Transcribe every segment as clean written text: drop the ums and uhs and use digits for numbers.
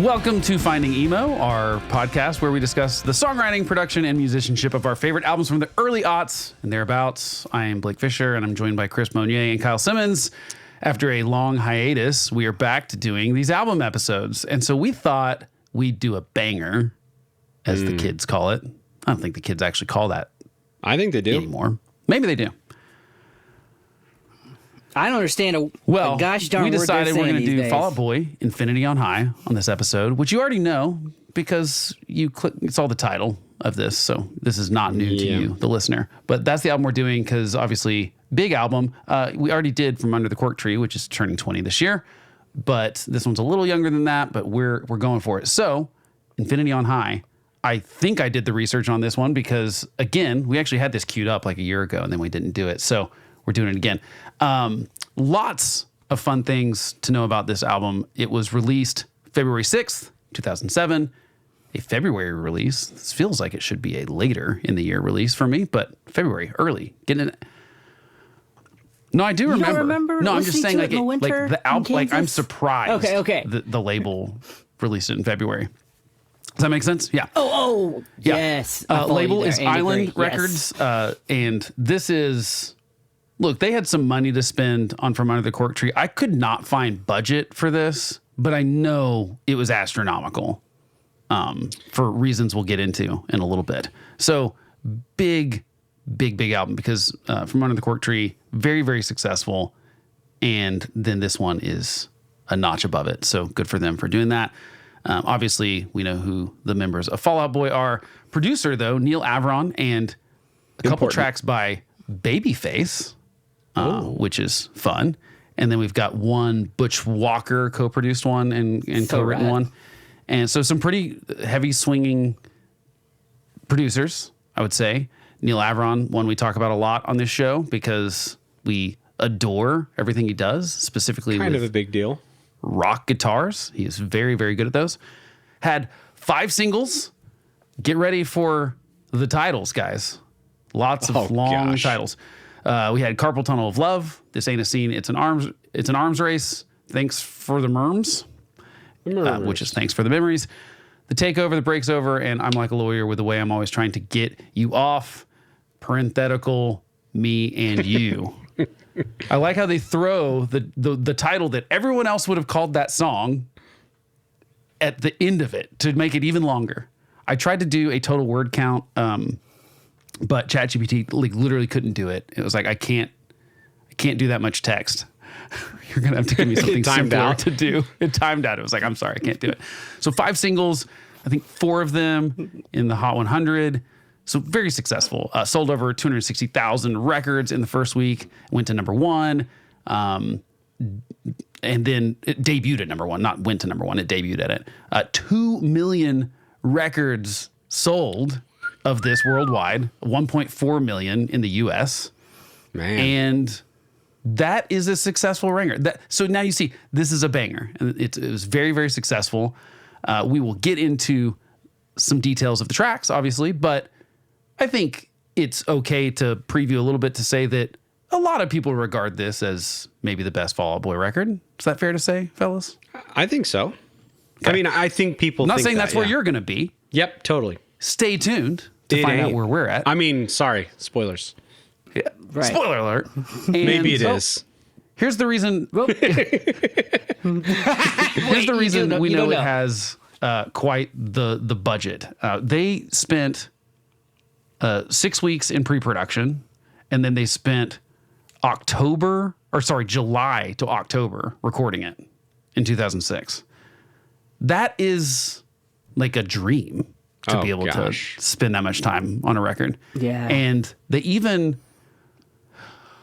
Welcome to Finding Emo, our podcast where we discuss the songwriting, production, and musicianship of our favorite albums from the early aughts and thereabouts. I am Blake Fisher, and I'm joined by Chris Monnier and Kyle Simmons. After a long hiatus, we are back to doing these album episodes. And so we thought we'd do a banger, as the kids call it. I don't think the kids actually call that I think they do. anymore. Maybe they do. I don't understand a gosh darn we word decided they're we're going saying to do these Fall Out days. Boy, Infinity on High on this episode, which you already know because you click. It's all the title of this, so this is not new to you, the listener. But that's the album we're doing because obviously big album. We already did From Under the Cork Tree, which is turning 20 this year, but this one's a little younger than that. But we're going for it. So Infinity on High. I think I did the research on this one because again, we actually had this queued up like a year ago and then we didn't do it. So we're doing it again. Lots of fun things to know about this album. It was released February 6th, 2007, a February release. This feels like it should be a later in the year release for me, but February, early. Getting it. No, I do remember. Don't remember No, I'm just saying listening to it in the winter like the album, in like I'm Kansas? surprised Okay. the label released it in February. Does that make sense? Yeah. Oh, Yeah. yes. I follow Label you there, is Andy Island Gray. Records, and this is. Look, they had some money to spend on From Under the Cork Tree. I could not find budget for this, but I know it was astronomical for reasons we'll get into in a little bit. So big album because From Under the Cork Tree, very, very successful. And then this one is a notch above it. So good for them for doing that. Obviously, we know who the members of Fall Out Boy are. Producer, though, Neil Avron, and a couple tracks by Babyface. Which is fun. And then we've got one Butch Walker co-produced one and So co-written rad. one. And so some pretty heavy swinging producers, I would say. Neil Avron, one we talk about a lot on this show because we adore everything he does, specifically Kind with of a big deal. rock guitars. He is very, very good at those. Had 5 singles. Get ready for the titles, guys. Lots of long gosh. titles. We had Carpal Tunnel of Love. This Ain't a Scene. It's an arms race. Thanks for the Merms, which is Thanks for the Memories. The Takeover, The Breaks Over, and I'm Like a Lawyer with the Way I'm Always Trying to Get You Off. Parenthetical, Me and You. I like how they throw the title that everyone else would have called that song at the end of it to make it even longer. I tried to do a total word count, but ChatGPT literally couldn't do it. It was like I can't do that much text. You're gonna have to give me something timed simpler out. to do. It timed out. It was like I'm sorry, I can't do it. So 5 singles, I think 4 of them in the Hot 100. So very successful. Sold over 260,000 records in the first week. Went to number 1. And then it debuted at number 1, not went to number 1. It debuted at it. 2 million records sold of this worldwide, 1.4 million in the US. Man. And that is a successful ringer. So now you see, this is a banger. And it was very, very successful. We will get into some details of the tracks, obviously, but I think it's okay to preview a little bit to say that a lot of people regard this as maybe the best Fall Out Boy record. Is that fair to say, fellas? I think so. I mean, I think people I'm not think saying that's where yeah. you're going to be. Yep, totally. Stay tuned to It find out ain't. where we're at. I mean, sorry, spoilers. Right. Spoiler alert. Maybe it And is. Here's the reason. Here's the reason we know it has quite the budget. They spent 6 weeks in pre-production, and then they spent July to October recording it in 2006. That is like a dream to be able gosh. to spend that much time on a record. Yeah. And they even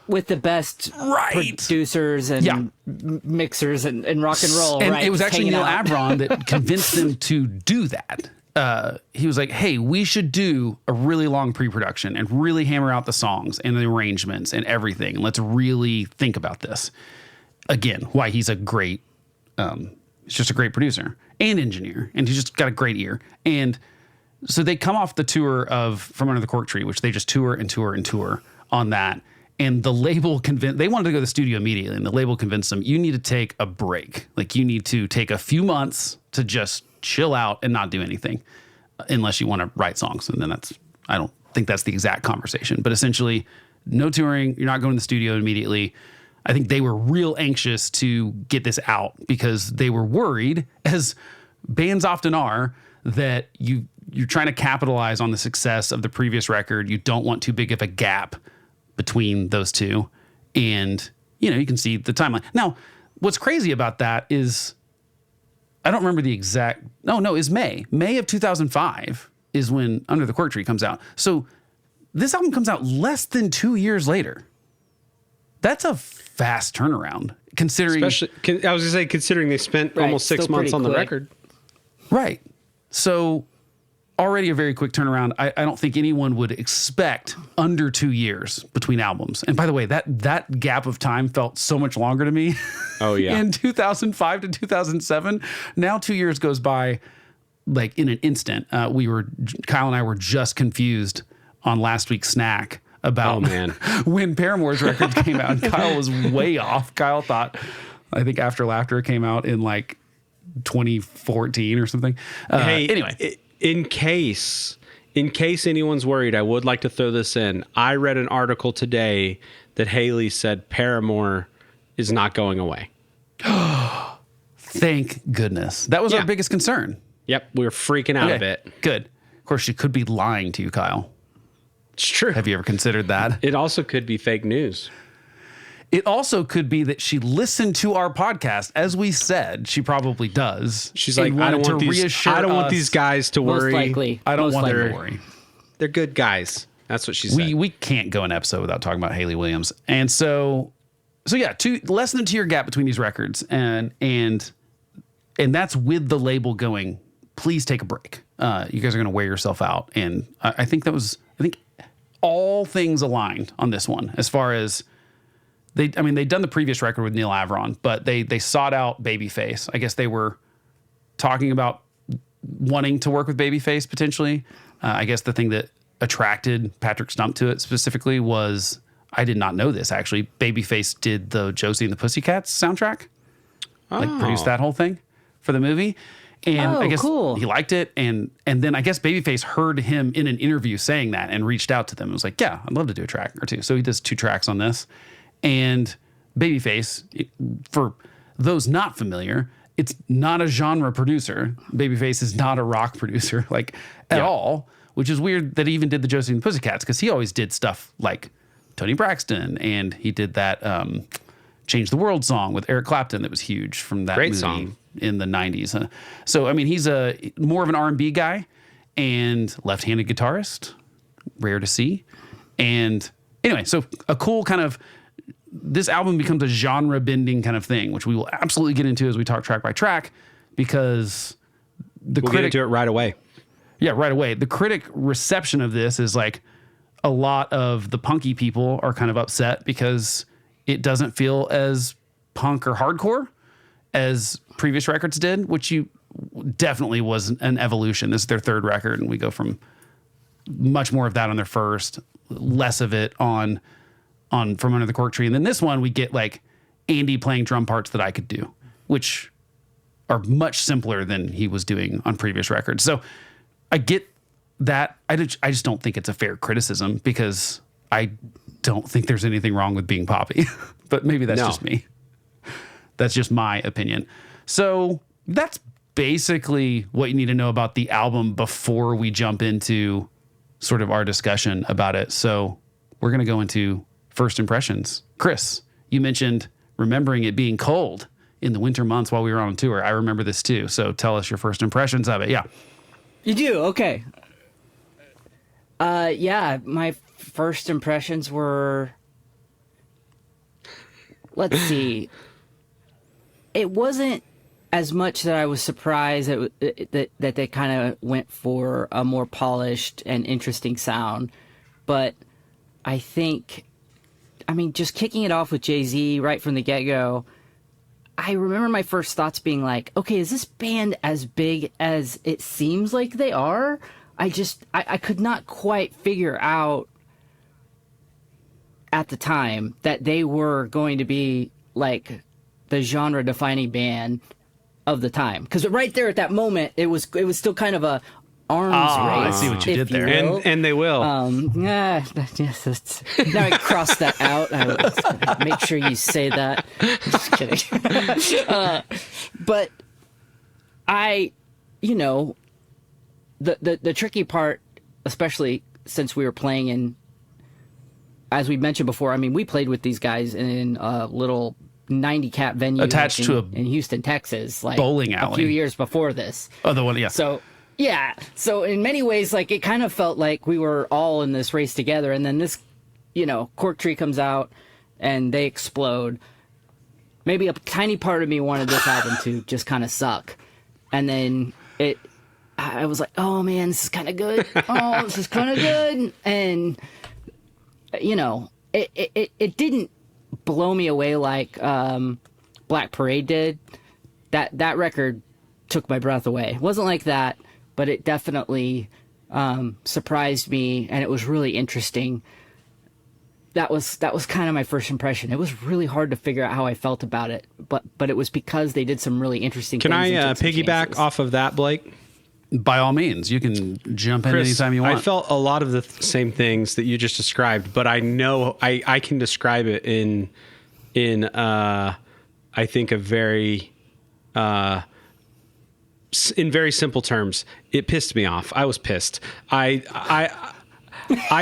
With the best producers and Yeah. mixers and rock and roll. And right? it was Just actually hanging Neil out. Avron that convinced them to do that. He was like, hey, we should do a really long pre-production and really hammer out the songs and the arrangements and everything. Let's really think about this. Again, why he's a great, he's just a great producer and engineer, and he's just got a great ear. And so they come off the tour of From Under the Cork Tree, which they just tour and tour and tour on that. And the label they wanted to go to the studio immediately, and the label convinced them, you need to take a break. Like, you need to take a few months to just chill out and not do anything unless you want to write songs. And then I don't think that's the exact conversation, but essentially no touring. You're not going to the studio immediately. I think they were real anxious to get this out because they were worried, as bands often are, that you're trying to capitalize on the success of the previous record. You don't want too big of a gap between those two. And, you can see the timeline. Now, what's crazy about that is, I don't remember the exact, it's May. May of 2005 is when Under the Cork Tree comes out. So this album comes out less than 2 years later. That's a fast turnaround, considering. Especially, I was going to say, considering they spent almost 6 months on the record. Right. So already a very quick turnaround. I don't think anyone would expect under 2 years between albums. And by the way, that gap of time felt so much longer to me. Oh, yeah. In 2005 to 2007. Now 2 years goes by like in an instant. Kyle and I were just confused on last week's snack about when Paramore's records came out. And Kyle was way off. Kyle thought, I think After Laughter came out in like 2014 or something. Anyway. In case anyone's worried, I would like to throw this in. I read an article today that Haley said Paramore is not going away. Thank goodness. That was our biggest concern. Yep, we were freaking out a bit. Good. Of course, she could be lying to you, Kyle. It's true. Have you ever considered that? It also could be fake news. It also could be that she listened to our podcast, as we said. She probably does. She's like, I don't want these guys to worry. Most likely. I don't want them to worry. They're good guys. That's what she said. We can't go an episode without talking about Hayley Williams. And so yeah, less than a 2 year gap between these records, and that's with the label going, please take a break. You guys are going to wear yourself out. And I think all things aligned on this one, as far as they'd done the previous record with Neil Avron, but they sought out Babyface. I guess they were talking about wanting to work with Babyface potentially. I guess the thing that attracted Patrick Stump to it specifically was, I did not know this actually, Babyface did the Josie and the Pussycats soundtrack. Produced that whole thing for the movie. And I guess he liked it. And then I guess Babyface heard him in an interview saying that and reached out to them. It was like, yeah, I'd love to do a track or two. So he does 2 tracks on this. And Babyface, for those not familiar, it's not a genre producer. Babyface is not a rock producer, at all, which is weird that he even did the Josie and the Pussycats, because he always did stuff like Tony Braxton, and he did that Change the World song with Eric Clapton that was huge from that movie song in the 90s. So, he's more of an R&B guy and left-handed guitarist, rare to see. And anyway, so a cool kind of, this album becomes a genre bending kind of thing, which we will absolutely get into as we talk track by track, because we'll get into it right away. Yeah, right away. The critic reception of this is like, a lot of the punky people are kind of upset because it doesn't feel as punk or hardcore as previous records did, which definitely was an evolution. This is their 3rd record, and we go from much more of that on their first, less of it on From Under the Cork Tree. And then this one, we get like Andy playing drum parts that I could do, which are much simpler than he was doing on previous records. So I get that. I just don't think it's a fair criticism, because I don't think there's anything wrong with being poppy. But maybe that's just me. That's just my opinion. So that's basically what you need to know about the album before we jump into sort of our discussion about it. So we're going to go into first impressions. Chris, you mentioned remembering it being cold in the winter months while we were on tour. I remember this too. So tell us your first impressions of it. Yeah. You do? Okay. Yeah, my first impressions were, let's see. It wasn't as much that I was surprised that they kind of went for a more polished and interesting sound. But I think, just kicking it off with Jay-Z right from the get-go, I remember my first thoughts being like, okay, is this band as big as it seems like they are? I could not quite figure out at the time that they were going to be like the genre defining band of the time. Because right there at that moment, it was still kind of a arms race. I see what you if did there. will. And they will. Yeah, yes. Now I crossed that out. Make sure you say that. Just kidding. But the tricky part, especially since we were playing in, as we mentioned before, I mean, we played with these guys in a little 90-cap venue attached to in Houston, Texas, like bowling alley a few years before this. Oh, the one, yeah. So in many ways, like, it kind of felt like we were all in this race together. And then this, Cork Tree comes out and they explode. Maybe a tiny part of me wanted this album to just kind of suck. And then I was like, oh man, this is kind of good. Oh, this is kind of good. And, it didn't blow me away like Black Parade did. That record took my breath away. It wasn't like that, but it definitely surprised me, and it was really interesting. That was kind of my first impression. It was really hard to figure out how I felt about it, but it was because they did some really interesting Can things. I piggyback off of that, Blake? By all means, you can jump in Chris, anytime you want. I felt a lot of the same things that you just described, but I know I can describe it in I think a very in very simple terms. It pissed me off. I was pissed. I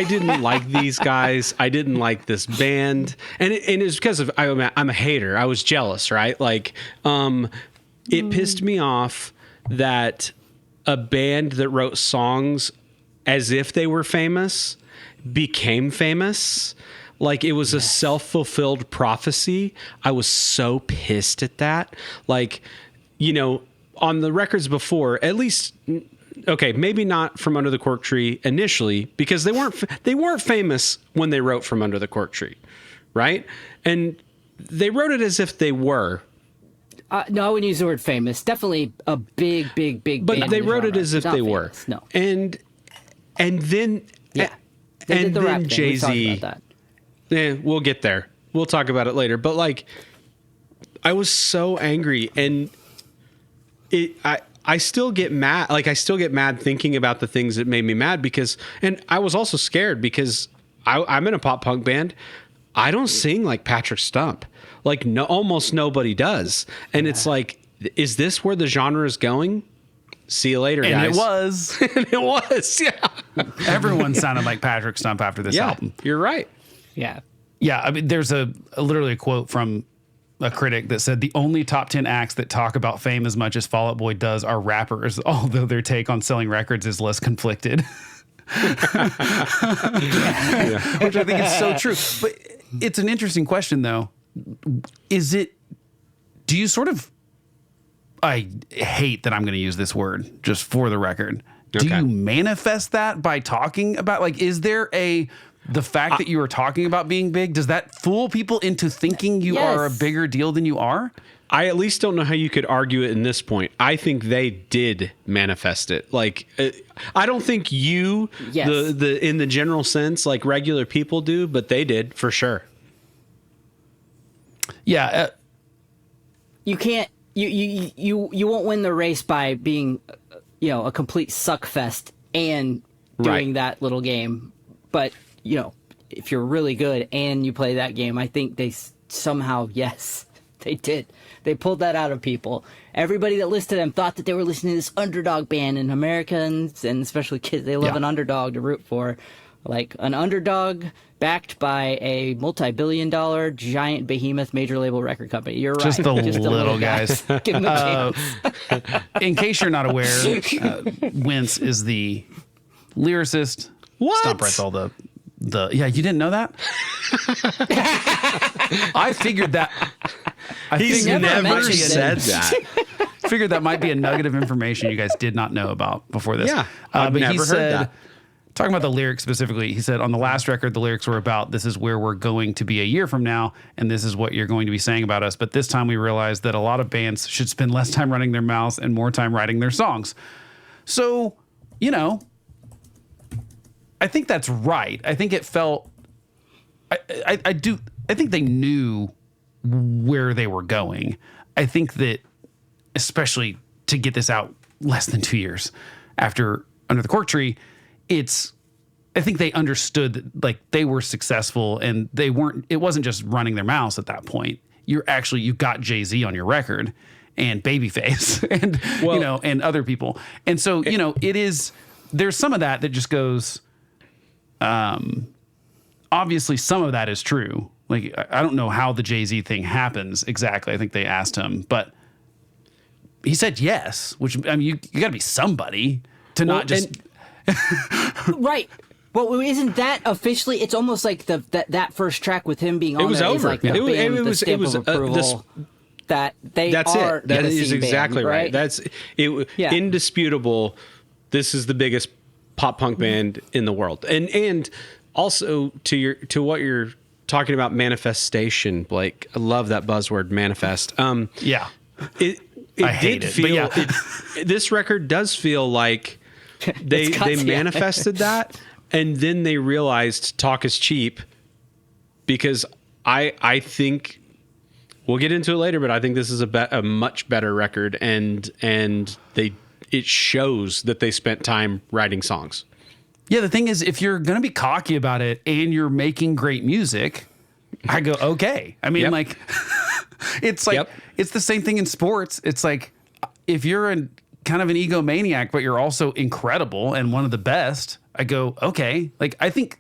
didn't like these guys. I didn't like this band, and it's because of I'm a hater. I was jealous, right? Like, it pissed me off that a band that wrote songs as if they were famous became famous. Like, it was a self-fulfilled prophecy. I was so pissed at that. Like, on the records before, at least, okay, maybe not From Under the Cork Tree initially, because they weren't famous when they wrote From Under the Cork Tree, right? And they wrote it as if they were. No, I wouldn't use the word famous. Definitely a big But band they in the wrote it genre. as if Not they were. famous, no. And then Yeah. They did and the then rap thing. We Jay-Z. talked about that. We'll get there. We'll talk about it later. But like, I was so angry, and I still get mad. Like, I still get mad thinking about the things that made me mad and I was also scared because I'm in a pop punk band. I don't sing like Patrick Stump. Like, almost nobody does. And it's like, is this where the genre is going? See you later, and guys. it was. And it was, yeah. Everyone sounded like Patrick Stump after this album. You're right. Yeah. Yeah, I mean, there's literally a quote from a critic that said the only top 10 acts that talk about fame as much as Fall Out Boy does are rappers, although their take on selling records is less conflicted. Which I think is so true. But it's an interesting question, though. Do you sort of, I hate that I'm going to use this word just for the record. Do Okay. you manifest that by talking about, like, is there the fact that you are talking about being big, does that fool people into thinking you are a Yes. bigger deal than you are? I at least don't know how you could argue it in this point. I think they did manifest it. Like, I don't think you, Yes. the in the general sense, like regular people do, but they did for sure. Yeah. You can't. You won't win the race by being, a complete suck fest and doing Right. that little game. But if you're really good and you play that game, I think they somehow, yes, they did. They pulled that out of people. Everybody that listened to them thought that they were listening to this underdog band, and Americans, and especially kids, they love Yeah. an underdog to root for. Like an underdog backed by a multi-billion-dollar giant behemoth major label record company. You're right. Just the little guy. guys. Give them a chance. In case you're not aware, Wince is the lyricist. What? Stomp writes all the yeah, you didn't know that? I figured that. He's never never mentioned said it. that. Figured that might be a nugget of information you guys did not know about before this. Yeah, I've but never he heard said, that. talking about the lyrics specifically, he said on the last record, the lyrics were about this is where we're going to be a year from now, and this is what you're going to be saying about us. But this time we realized that a lot of bands should spend less time running their mouths and more time writing their songs. So, I think that's right. I think it felt I think they knew where they were going. I think that especially to get this out less than 2 years after Under the Cork Tree, I think they understood that like they were successful and it wasn't just running their mouths at that point. You got Jay-Z on your record and Babyface and, and other people. And so, there's some of that just goes, obviously some of that is true. Like, I don't know how the Jay-Z thing happens exactly. I think they asked him, but he said yes, which, I mean, you got to be somebody to not just. Right. Well, isn't that officially? It's almost like that first track with him being on. It was there over. Like it was approval. That that's are it. That is exactly band, right. That's it. Yeah. Indisputable. This is the biggest pop punk band in the world, and also to what you're talking about, manifestation, Blake. I love that buzzword, manifest. Yeah. It did feel. This record does feel like they manifested that. And then they realized talk is cheap, because I think we'll get into it later, but I think this is a much better record, and it shows that they spent time writing songs. Yeah, the thing is, if you're going to be cocky about it and you're making great music, I go, okay. I mean, like, it's like, it's the same thing in sports. It's like, if you're kind of an egomaniac, but you're also incredible and one of the best, I go, okay. Like, I think,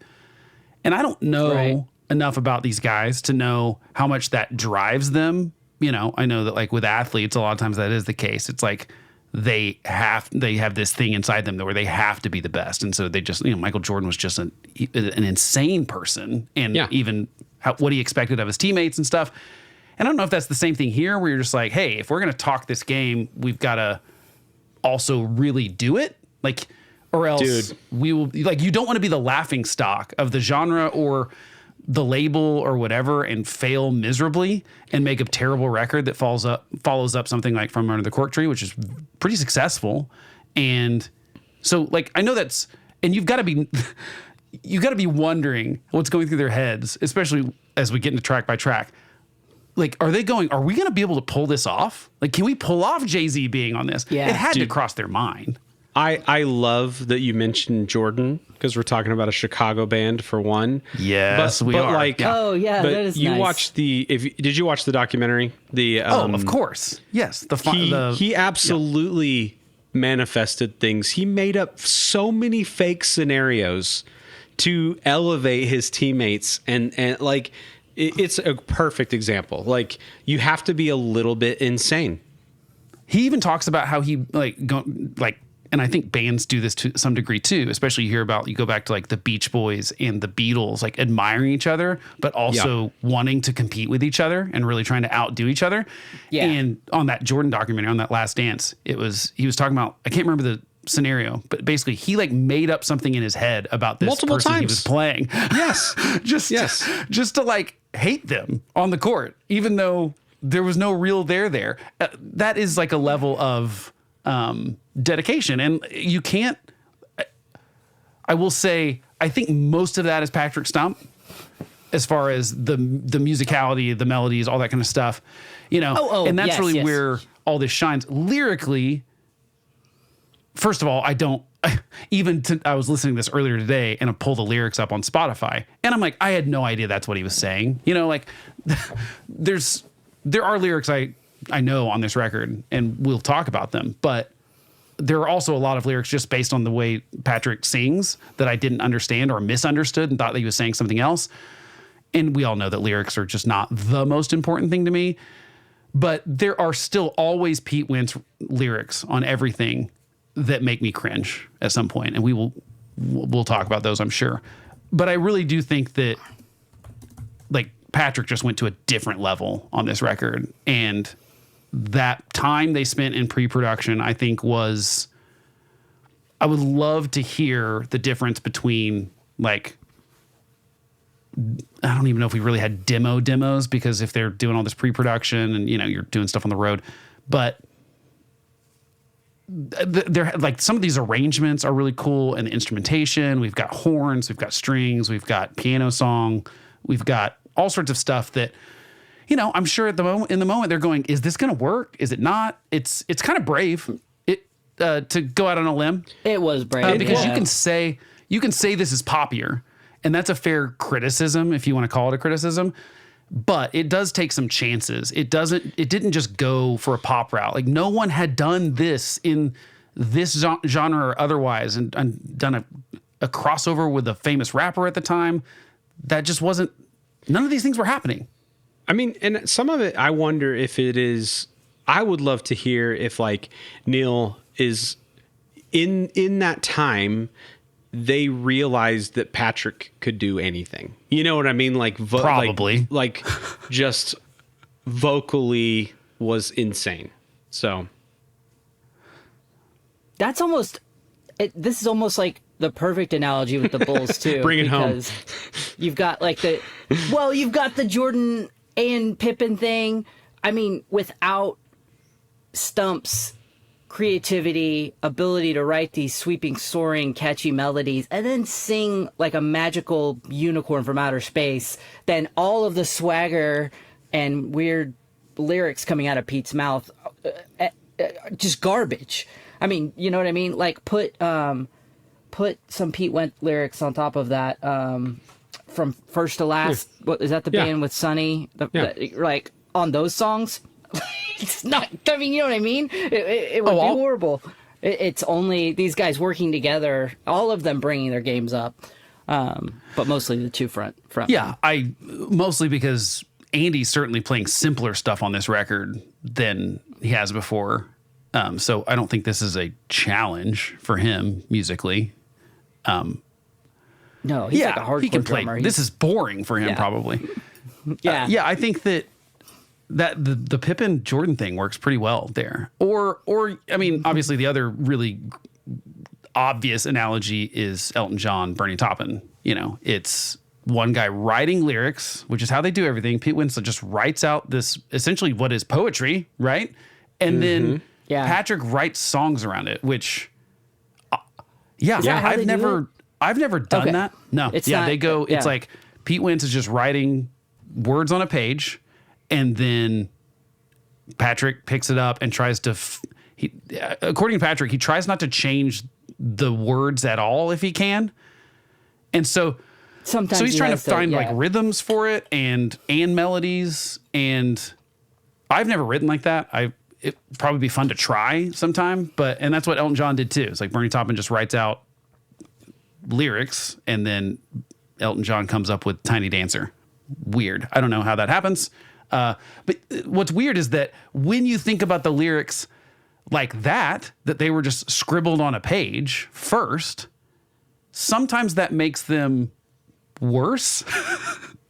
and I don't know enough about these guys to know how much that drives them. I know that like with athletes, a lot of times that is the case. It's like they have this thing inside them where they have to be the best. And so they just, Michael Jordan was just an insane person, and even what he expected of his teammates and stuff. And I don't know if that's the same thing here, where you're just like, hey, if we're going to talk this game, we've got to also really do it. Like, or else we will, like, you don't want to be the laughing stock of the genre or the label or whatever and fail miserably and make a terrible record that follows up something like From Under the Cork Tree, which is pretty successful. And so, like, I know that's, and you've got to be wondering what's going through their heads, especially as we get into track by track. Like, are we going to be able to pull this off? Like, can we pull off Jay-Z being on this? Yeah. It had to cross their mind. I love that you mentioned Jordan, because we're talking about a Chicago band for one. Yes, we are. Like, oh yeah, but that is you nice. watched did you watch the documentary? Of course, yes. He absolutely manifested things. He made up so many fake scenarios to elevate his teammates, and like it's a perfect example. Like, you have to be a little bit insane. He even talks about how he and I think bands do this to some degree too, especially you go back to like the Beach Boys and the Beatles, like admiring each other, but also wanting to compete with each other and really trying to outdo each other. Yeah. And on that Jordan documentary, on that Last Dance, he was talking about, I can't remember the scenario, but basically he like made up something in his head about this multiple person times he was playing. Yes. just to like hate them on the court, even though there was no real there. That is like a level of dedication, and you can't. I will say, I think most of that is Patrick Stump, as far as the musicality, the melodies, all that kind of stuff, and that's really where all this shines lyrically. First of all, I was listening to this earlier today, and I pulled the lyrics up on Spotify, and I'm like, I had no idea that's what he was saying. Like there are lyrics I know on this record, and we'll talk about them, but there are also a lot of lyrics just based on the way Patrick sings that I didn't understand or misunderstood and thought that he was saying something else. And we all know that lyrics are just not the most important thing to me, but there are still always Pete Wentz lyrics on everything that make me cringe at some point. And we'll talk about those, I'm sure. But I really do think that like Patrick just went to a different level on this record, and that time they spent in pre-production, I think I would love to hear the difference between, like, I don't even know if we really had demos, because if they're doing all this pre-production and, you're doing stuff on the road, but they're like, some of these arrangements are really cool, and the instrumentation, we've got horns, we've got strings, we've got piano song, We've got all sorts of stuff that, you know, I'm sure in the moment they're going, is this going to work? Is it not? It's kind of brave to go out on a limb. It was brave because you can say this is poppier, and that's a fair criticism if you want to call it a criticism. But it does take some chances. It didn't just go for a pop route. Like no one had done this in this genre or otherwise, and done a crossover with a famous rapper at the time. That just wasn't. None of these things were happening. I mean, and some of it, I wonder if it is. I would love to hear if like Neil is in that time. They realized that Patrick could do anything. You know what I mean? Like probably like just vocally was insane. So that's almost. This is almost like the perfect analogy with the Bulls too. Bring it home. Because you've got like you've got the Jordan and Pippen thing. I mean, without Stump's creativity, ability to write these sweeping, soaring, catchy melodies, and then sing like a magical unicorn from outer space, then all of the swagger and weird lyrics coming out of Pete's mouth, just garbage. I mean, you know what I mean? Like put some Pete Wentz lyrics on top of that, from First to Last. What is that? The band with Sonny? Like on those songs. It's not. I mean, you know what I mean. It would be horrible. It's only these guys working together, all of them bringing their games up, but mostly the two front. Yeah, mostly because Andy's certainly playing simpler stuff on this record than he has before. So I don't think this is a challenge for him musically. No, he's like a hardcore he can play. drummer. This is boring for him, probably. Yeah, I think that the Pippen Jordan thing works pretty well there. Or I mean, obviously the other really obvious analogy is Elton John, Bernie Taupin. You know, it's one guy writing lyrics, which is how they do everything. Pete Wentz just writes out this essentially what is poetry, right? And then Patrick writes songs around it, which I've never done that. No. It's not, they go, it's like Pete Wentz is just writing words on a page, and then Patrick picks it up and tries to, according to Patrick, he tries not to change the words at all if he can. And so he's trying to find like rhythms for it and melodies. And I've never written like that. It'd probably be fun to try sometime, and that's what Elton John did too. It's like Bernie Taupin just writes out lyrics and then Elton John comes up with Tiny Dancer. Weird. I don't know how that happens. But what's weird is that when you think about the lyrics like that they were just scribbled on a page first, sometimes that makes them worse.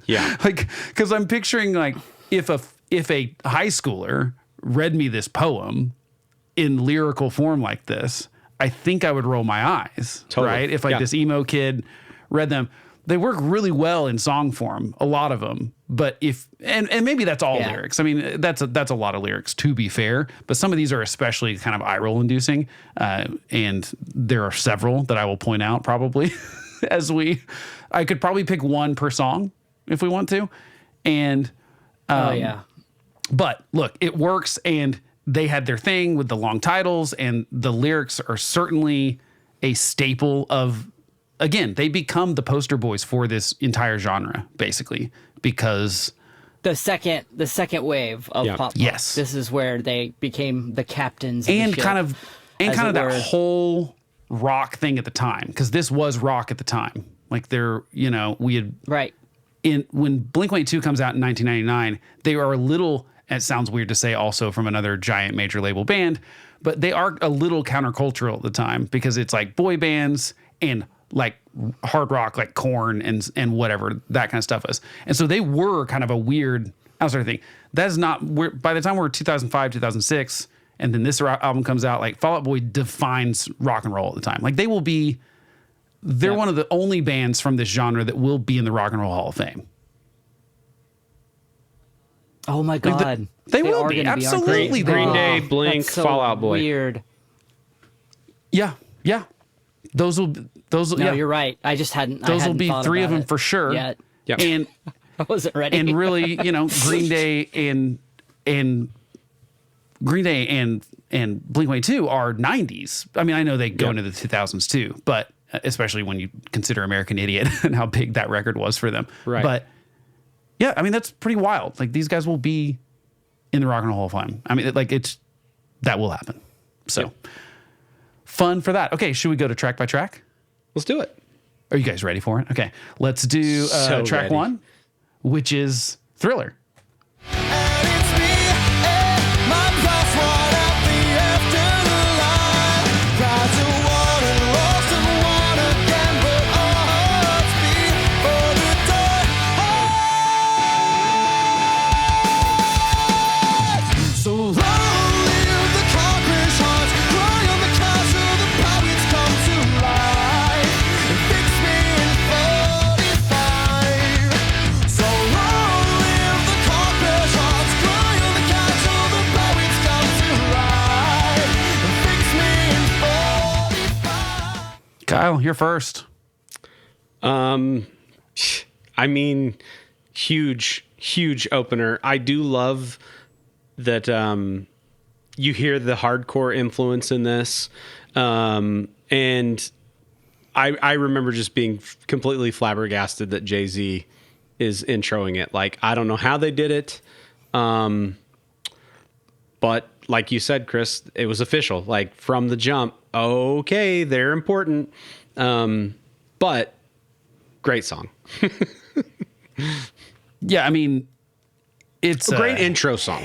Yeah. Like, cause I'm picturing like if a high schooler read me this poem in lyrical form like this, I think I would roll my eyes, right? If like this emo kid read them. They work really well in song form, a lot of them. But and maybe that's all lyrics. I mean, that's a lot of lyrics, to be fair. But some of these are especially kind of eye roll inducing, and there are several that I will point out probably I could probably pick one per song if we want to, and But look, it works, and they had their thing with the long titles, and the lyrics are certainly a staple of. Again, they become the poster boys for this entire genre, basically, because the second wave of pop punk. Yes, this is where they became the captains, and of the kind of that whole rock thing at the time, because this was rock at the time. Like we had when Blink-182 comes out in 1999, they are a little. And it sounds weird to say, also from another giant major label band, but they are a little countercultural at the time because it's like boy bands and like hard rock, like Korn and whatever that kind of stuff is. And so they were kind of a weird outsider thing. That is not, by the time we're 2005, 2006, and then this album comes out, like Fall Out Boy defines rock and roll at the time. Like they're one of the only bands from this genre that will be in the Rock and Roll Hall of Fame. Oh my God. Like they will be. Absolutely. Green Day, Blink, so Fall Out Boy. Weird. Yeah. Those will. No, you're right. I just hadn't. Those will be three of them for sure. Yet. Yep. And I wasn't ready. And really, Green Day and Blink-182 are 90s. I mean, I know they go into the 2000s too, but especially when you consider American Idiot and how big that record was for them. Right. But yeah, I mean, that's pretty wild. Like, these guys will be in the Rock and Roll Hall of Fame. I mean, that will happen. So fun for that. Okay, should we go to track by track? Let's do it. Are you guys ready for it? Okay, let's do track ready. 1, which is Thriller. Kyle, you're first. I mean, huge opener. I do love that you hear the hardcore influence in this. And I remember just being completely flabbergasted that Jay-Z is introing it. Like, I don't know how they did it. But like you said, Chris, it was official. Like, from the jump, okay, they're important. But great song. Yeah, I mean, it's a great intro song.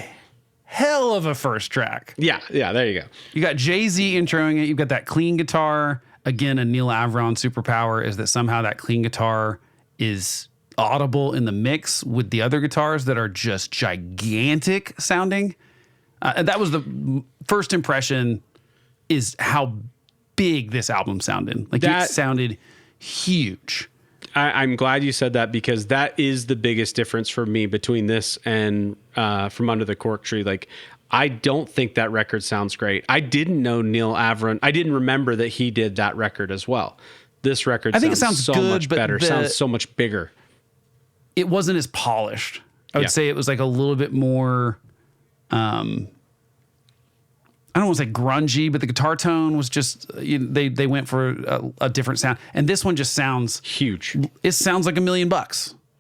Hell of a first track. Yeah, there you go. You got Jay-Z introing it. You've got that clean guitar. Again, a Neil Avron superpower is that somehow that clean guitar is audible in the mix with the other guitars that are just gigantic sounding. And that was the first impression, is how big this album sounded. Like, it sounded huge. I'm glad you said that, because that is the biggest difference for me between this and From Under the Cork Tree. Like, I don't think that record sounds great. I didn't know Neil Avron. I didn't remember that he did that record as well. This record I think it sounds so good, much better. It sounds so much bigger. It wasn't as polished. I would say it was like a little bit more, I don't want to say grungy, but the guitar tone was just, they went for a different sound. And this one just sounds huge. It sounds like $1 million.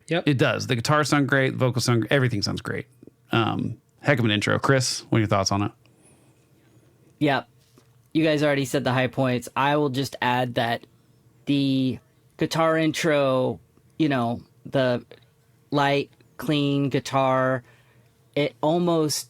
Yep. It does. The guitars sound great. The vocals sound, everything sounds great. Heck of an intro. Chris, what are your thoughts on it? Yeah. You guys already said the high points. I will just add that the guitar intro, the light, clean guitar, it almost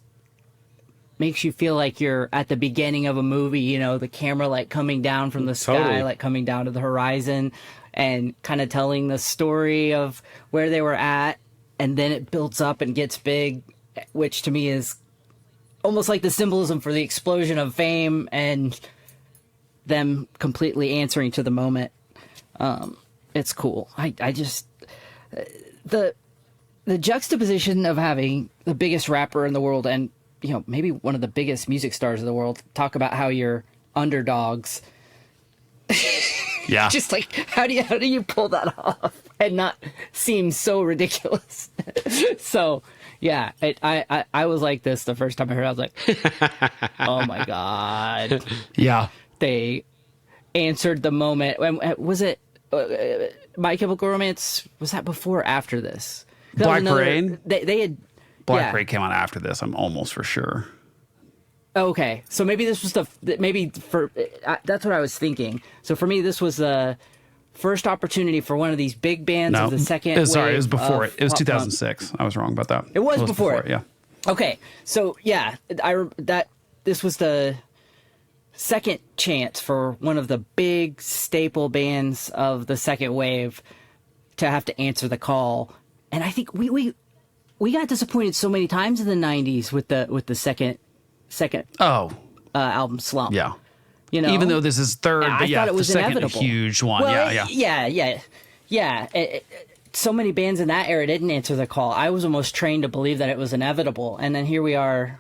makes you feel like you're at the beginning of a movie, the camera like coming down from the sky, like coming down to the horizon and kind of telling the story of where they were at. And then it builds up and gets big, which to me is almost like the symbolism for the explosion of fame and them completely answering to the moment. It's cool. I just, the juxtaposition of having the biggest rapper in the world and, maybe one of the biggest music stars of the world talk about how you're underdogs. Yeah. Just like, how do you pull that off and not seem so ridiculous? So yeah, I was like this the first time I heard it. I was like, oh my God. Yeah. They answered the moment. Was it My Chemical Romance? Was that before or after this? Black Parade? They had... Black Parade came out after this, I'm almost for sure. Okay, so maybe this was that's what I was thinking. So for me, this was the first opportunity for one of these big bands of the second wave. Sorry, it was before it. It was 2006. I was wrong about that. It was before it. Yeah. Okay, so yeah, this was the second chance for one of the big staple bands of the second wave to have to answer the call, and I think we got disappointed so many times in the 90s with the second album Slump. Yeah. Even though this is third, but I thought it was the second inevitable. Huge one. Well, yeah. So many bands in that era didn't answer the call. I was almost trained to believe that it was inevitable, and then here we are.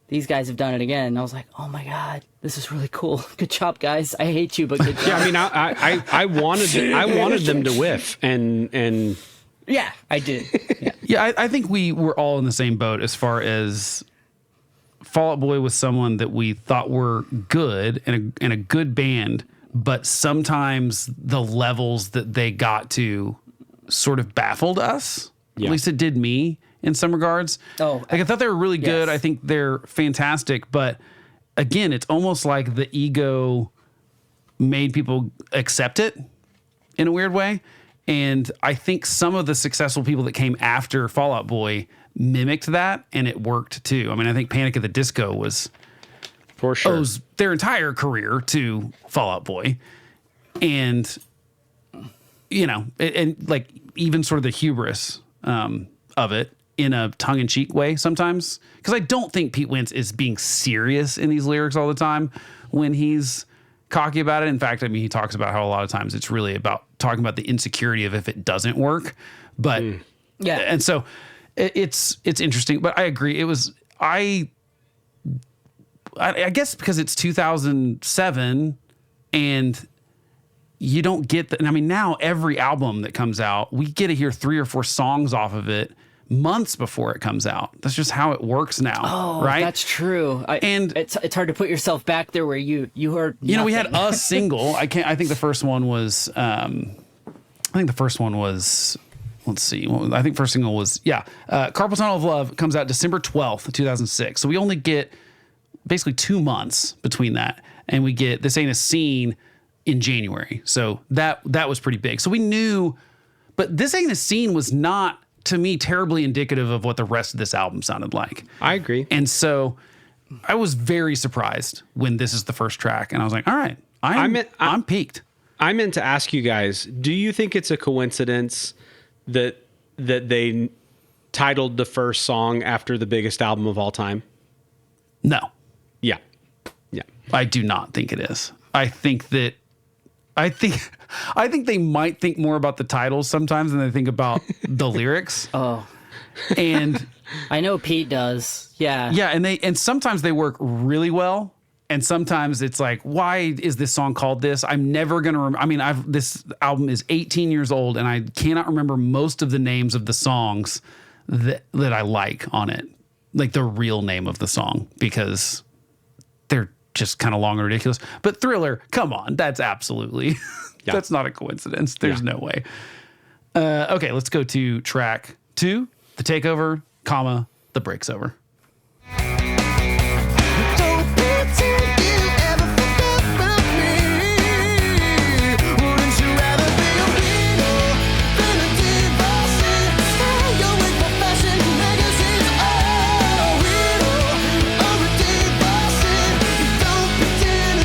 These guys have done it again. And I was like, oh my God, this is really cool. Good job, guys. I hate you, but good job. Yeah, I mean, I wanted them to whiff, and Yeah, I did. Yeah. Yeah, I think we were all in the same boat as far as Fall Out Boy was someone that we thought were good and a good band, but sometimes the levels that they got to sort of baffled us. Yeah. At least it did me in some regards. Oh, like I thought they were really good. yes. I think they're fantastic, but again, it's almost like the ego made people accept it in a weird way. And I think some of the successful people that came after Fall Out Boy mimicked that, and it worked too. I mean, I think Panic at the Disco was For sure. owes their entire career to Fall Out Boy, and you know, and like even sort of the hubris of it in a tongue-in-cheek way sometimes, because I don't think Pete Wentz is being serious in these lyrics all the time when he's cocky about it. In fact, I mean, he talks about how a lot of times it's really about talking about the insecurity of if it doesn't work. But Yeah. and so it's interesting. But I agree. It was I guess because it's 2007 and you don't get the, and I mean, now every album that comes out, we get to hear 3 or 4 songs off of it months before it comes out. That's just how it works now. Oh, right? that's true. And it's hard to put yourself back there where you heard. you know, we had nothing. a single. I think the first one was. Let's see. Well, I think first single was Carpal Tunnel of Love comes out December 12th, 2006. So we only get basically 2 months between that, and we get This Ain't a Scene in January. So that was pretty big. So we knew, but This Ain't a Scene was not, to me, terribly indicative of what the rest of this album sounded like. I agree. And so I was very surprised when this is the first track, and I was like, all right, I'm peaked. I meant to ask you guys, do you think it's a coincidence that they titled the first song after the biggest album of all time? No, Yeah. I do not think it is. I think they might think more about the titles sometimes than they think about the lyrics. Oh, And I know Pete does. Yeah. yeah, and sometimes they work really well, and sometimes it's like, why is this song called this? I'm never gonna. I mean, this album is 18 years old, and I cannot remember most of the names of the songs that I like on it, like the real name of the song, because they're just kind of long and ridiculous. But Thriller, come on, that's absolutely that's not a coincidence. There's no way. Okay, let's go to track 2, The Takeover, comma, The Break's Over. Don't pretend you ever forgot about me. Wouldn't you rather be a widow than a divorcee? Stay away from fashion magazines. Oh, a widow or a divorcee. Don't pretend,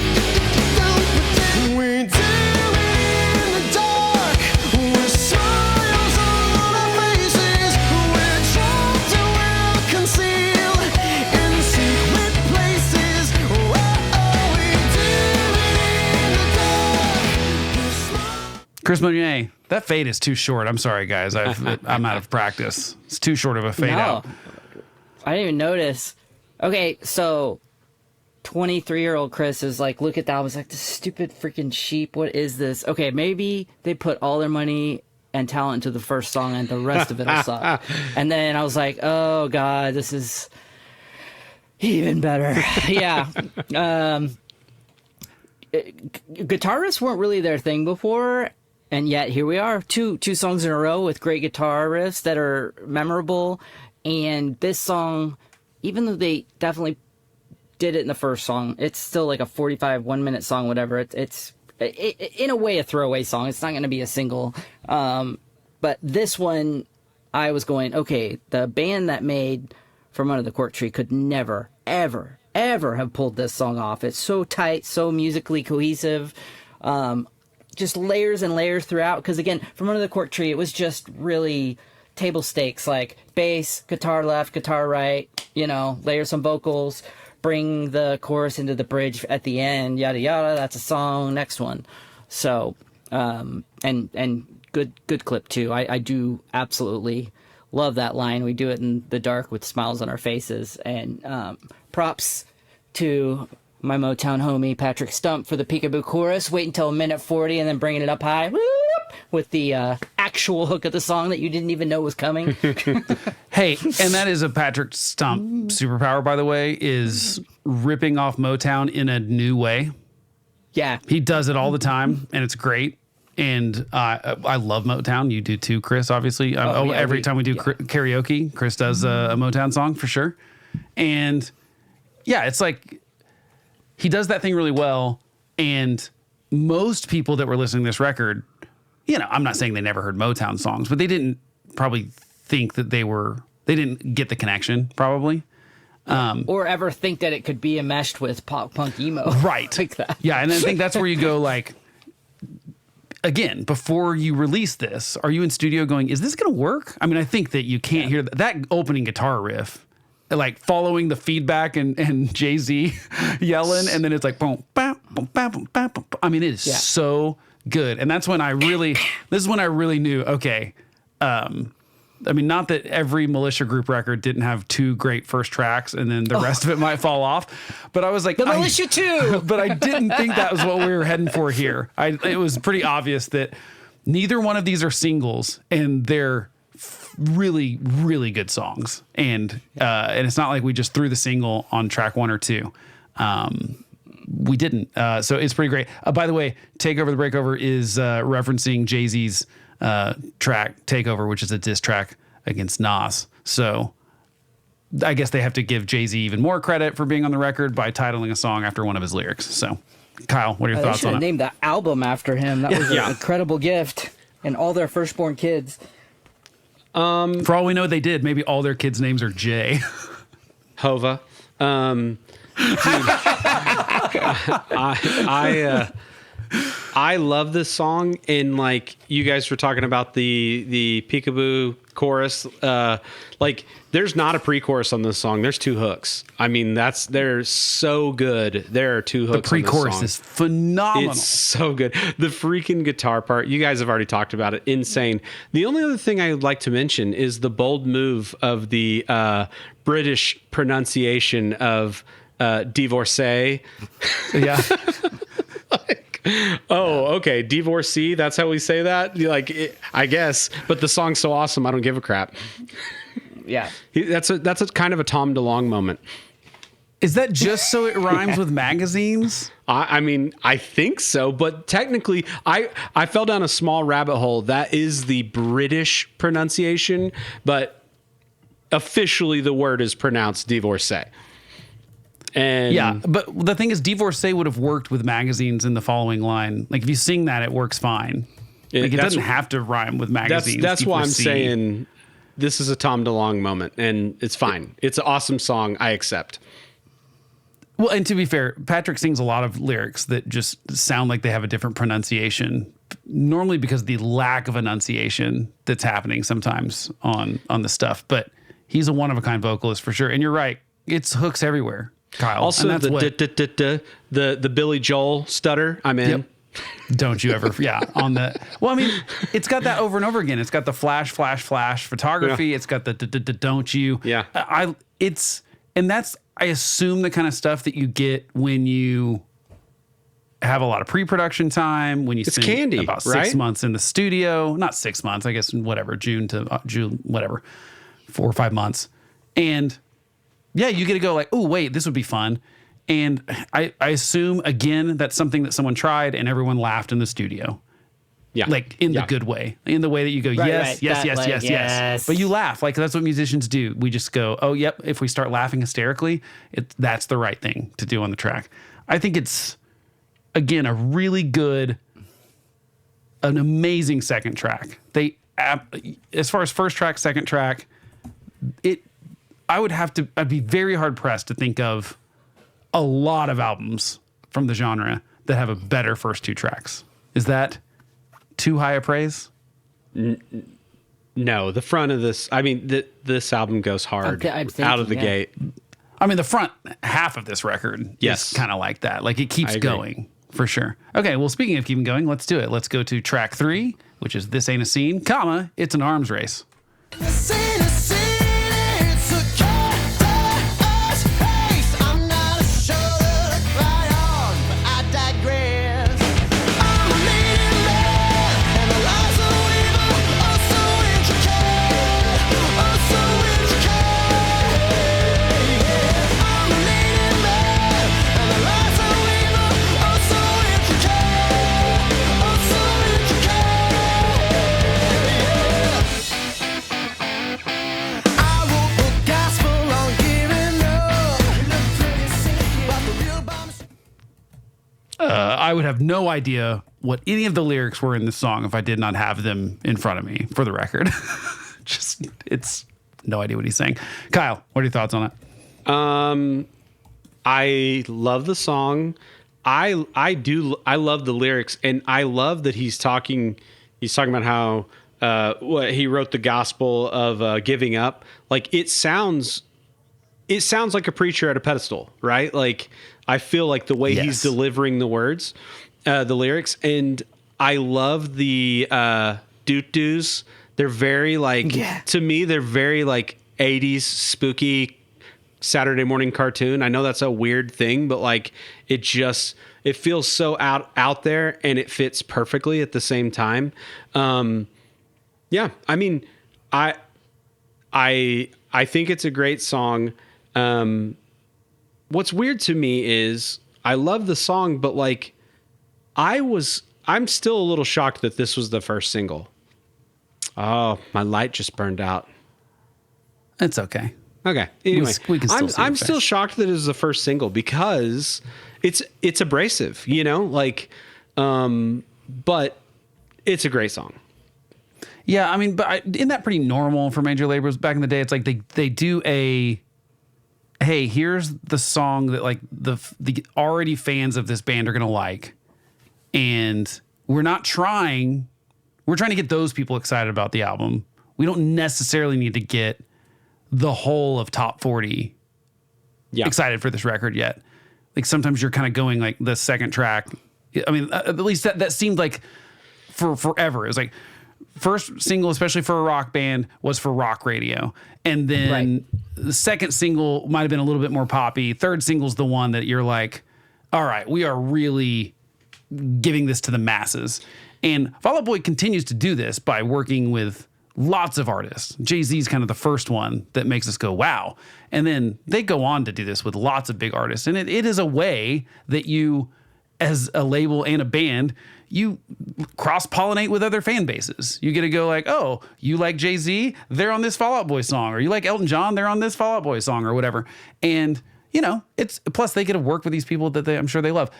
don't pretend. We do it in the dark with smiles on our faces. We're trapped and well concealed in secret places. Oh, we do it in the dark. Chris Monier, that fade is too short. I'm sorry, guys. I'm out of practice. It's too short of a fade out. I didn't even notice. Okay, so 23-year-old Chris is like, look at that. I was like, this stupid freaking sheep. What is this? Okay, maybe they put all their money and talent into the first song and the rest of it will suck. And then I was like, oh God, this is even better. Yeah. Guitarists weren't really their thing before, and yet here we are, two songs in a row with great guitar riffs that are memorable. And this song, even though they definitely did it in the first song, it's still like a 45 1-minute song, whatever. It's in a way a throwaway song. It's not going to be a single. But this one, I was going, okay, the band that made From Under the Cork Tree could never, ever, ever have pulled this song off. It's so tight, so musically cohesive, just layers and layers throughout. Because again, From Under the Cork Tree, it was just really table stakes, like bass, guitar left, guitar right, layer some vocals, bring the chorus into the bridge at the end, yada yada. That's a song. Next one. So, and good clip too. I do absolutely love that line. We do it in the dark with smiles on our faces. And props to my Motown homie Patrick Stump for the peekaboo chorus. Wait until a minute 40 and then bringing it up high. Whoop! with the actual hook of the song that you didn't even know was coming. Hey, and that is a Patrick Stump superpower, by the way, is ripping off Motown in a new way. Yeah. He does it all the time, and it's great. And I love Motown. You do too, Chris, obviously. yeah, every time we do karaoke, Chris does a Motown song for sure. And yeah, it's like he does that thing really well. And most people that were listening to this record, you know, I'm not saying they never heard Motown songs, but they didn't probably think that they didn't get the connection, probably. Or ever think that it could be enmeshed with pop punk emo. Right. Like that. Yeah. And I think that's where you go, like, again, before you release this, are you in studio going, is this going to work? I mean, I think that you can't hear that opening guitar riff, like following the feedback and Jay-Z yelling, and then it's like, boom, bam, boom, bam, boom, bam, boom. I mean, it is so good. And that's when this is when I really knew, okay, I mean, not that every Militia Group record didn't have 2 great first tracks and then the rest of it might fall off. But I was like, The Militia 2! But I didn't think that was what we were heading for here. It was pretty obvious that neither one of these are singles, and they're really, really good songs. And it's not like we just threw the single on track 1 or 2. We didn't. So it's pretty great. By the way, Take Over the Breakover is referencing Jay-Z's track Takeover, which is a diss track against Nas. So I guess they have to give Jay-Z even more credit for being on the record by titling a song after one of his lyrics. So Kyle, what are your They thoughts should on have it? named the album after him. That was Yeah. an incredible gift. And all their firstborn kids. For all we know, they did. Maybe all their kids' names are Jay. Hova. I love this song, and like you guys were talking about the peekaboo chorus, like there's not a pre-chorus on this song. There's 2 hooks. I mean, they're so good. There are 2 hooks. The pre-chorus on this song. is phenomenal. It's so good. The freaking guitar part, you guys have already talked about it. Insane. The only other thing I would like to mention is the bold move of the British pronunciation of divorcee. Yeah. Oh, okay. Divorcee. That's how we say that. I guess, but the song's so awesome. I don't give a crap. Yeah. That's a kind of a Tom DeLonge moment. Is that just so it rhymes with magazines? I mean, I think so, but technically, I fell down a small rabbit hole. That is the British pronunciation, but officially the word is pronounced divorcee. And Yeah, but the thing is, divorcee would have worked with magazines in the following line. Like, if you sing that, it works fine. Like, it that's- doesn't have to rhyme with magazines. that's why I'm divorcee. saying this is a Tom DeLonge moment, and it's fine. It's an awesome song. I accept. Well, and to be fair, Patrick sings a lot of lyrics that just sound like they have a different pronunciation. Normally because of the lack of enunciation that's happening sometimes on the stuff. But he's a one-of-a-kind vocalist for sure. And you're right. It's hooks everywhere, Kyle. Also, and that's the Billy Joel stutter. I'm in. Yep. Don't you ever, on the, well, I mean, it's got that over and over again. It's got the flash, flash, flash photography. Yeah. It's got the don't you. Yeah. And that's, I assume, the kind of stuff that you get when you have a lot of pre-production time, when you spend candy, about 6 right? months in the studio, not 6 months, I guess, whatever, June, whatever, 4 or 5 months. And yeah, you get to go like, oh, wait, this would be fun. And I assume, again, that's something that someone tried and everyone laughed in the studio. Yeah. Like in the good way, in the way that you go, yes, right. yes, That, yes, like, yes, yes. yes. But you laugh. Like, that's what musicians do. We just go, oh, yep. If we start laughing hysterically, that's the right thing to do on the track. I think it's, again, a really good, an amazing second track. As far as first track, second track, I'd be very hard pressed to think of a lot of albums from the genre that have a better first 2 tracks. Is that too high a praise? No, the front of this. I mean, this album goes hard I'm thinking, out of the yeah. gate. I mean, the front half of this record Yes. is kind of like that. Like, it keeps I agree. going for sure. Okay, well, speaking of keeping going, let's do it. Let's go to track 3, which is This Ain't a Scene, it's an arms race. This ain't a scene, it's a careless race. I'm not a show to look right on, but I digress. I'm a leading man, and the life I would have no idea what any of the lyrics were in this song if I did not have them in front of me, for the record. It's no idea what he's saying. Kyle, what are your thoughts on it? I love the song. I love the lyrics, and I love that he's talking about how he wrote the gospel of giving up. Like it sounds like a preacher at a pedestal, right? Like I feel like the way he's delivering the words, the lyrics, and I love the doot-doos. They're very to me, they're very like 80s spooky Saturday morning cartoon. I know that's a weird thing, but like it feels so out there, and it fits perfectly at the same time. Yeah, I mean, I think it's a great song. What's weird to me is I love the song, but like I'm still a little shocked that this was the first single. Oh, my light just burned out. It's okay. Okay. Anyway, we can still see I'm it still fast. shocked that it was the first single because it's abrasive, you know, like, but it's a great song. Yeah, I mean, but isn't that pretty normal for major labels back in the day? It's like they do a, hey, here's the song that like the already fans of this band are gonna like, and we're trying to get those people excited about the album. We don't necessarily need to get the whole of top 40 excited for this record yet. Like sometimes you're kind of going like the second track. I mean, at least that seemed like for forever. It was like first single, especially for a rock band, was for rock radio. And then the second single might have been a little bit more poppy. Third single's the one that you're like, all right, we are really giving this to the masses. And Fall Out Boy continues to do this by working with lots of artists. Jay-Z's kind of the first one that makes us go, wow. And then they go on to do this with lots of big artists. And it is a way that you, as a label and a band, you cross-pollinate with other fan bases. You get to go like, oh, you like Jay-Z? They're on this Fall Out Boy song. Or you like Elton John? They're on this Fall Out Boy song or whatever. And, you know, it's plus they get to work with these people that I'm sure they love.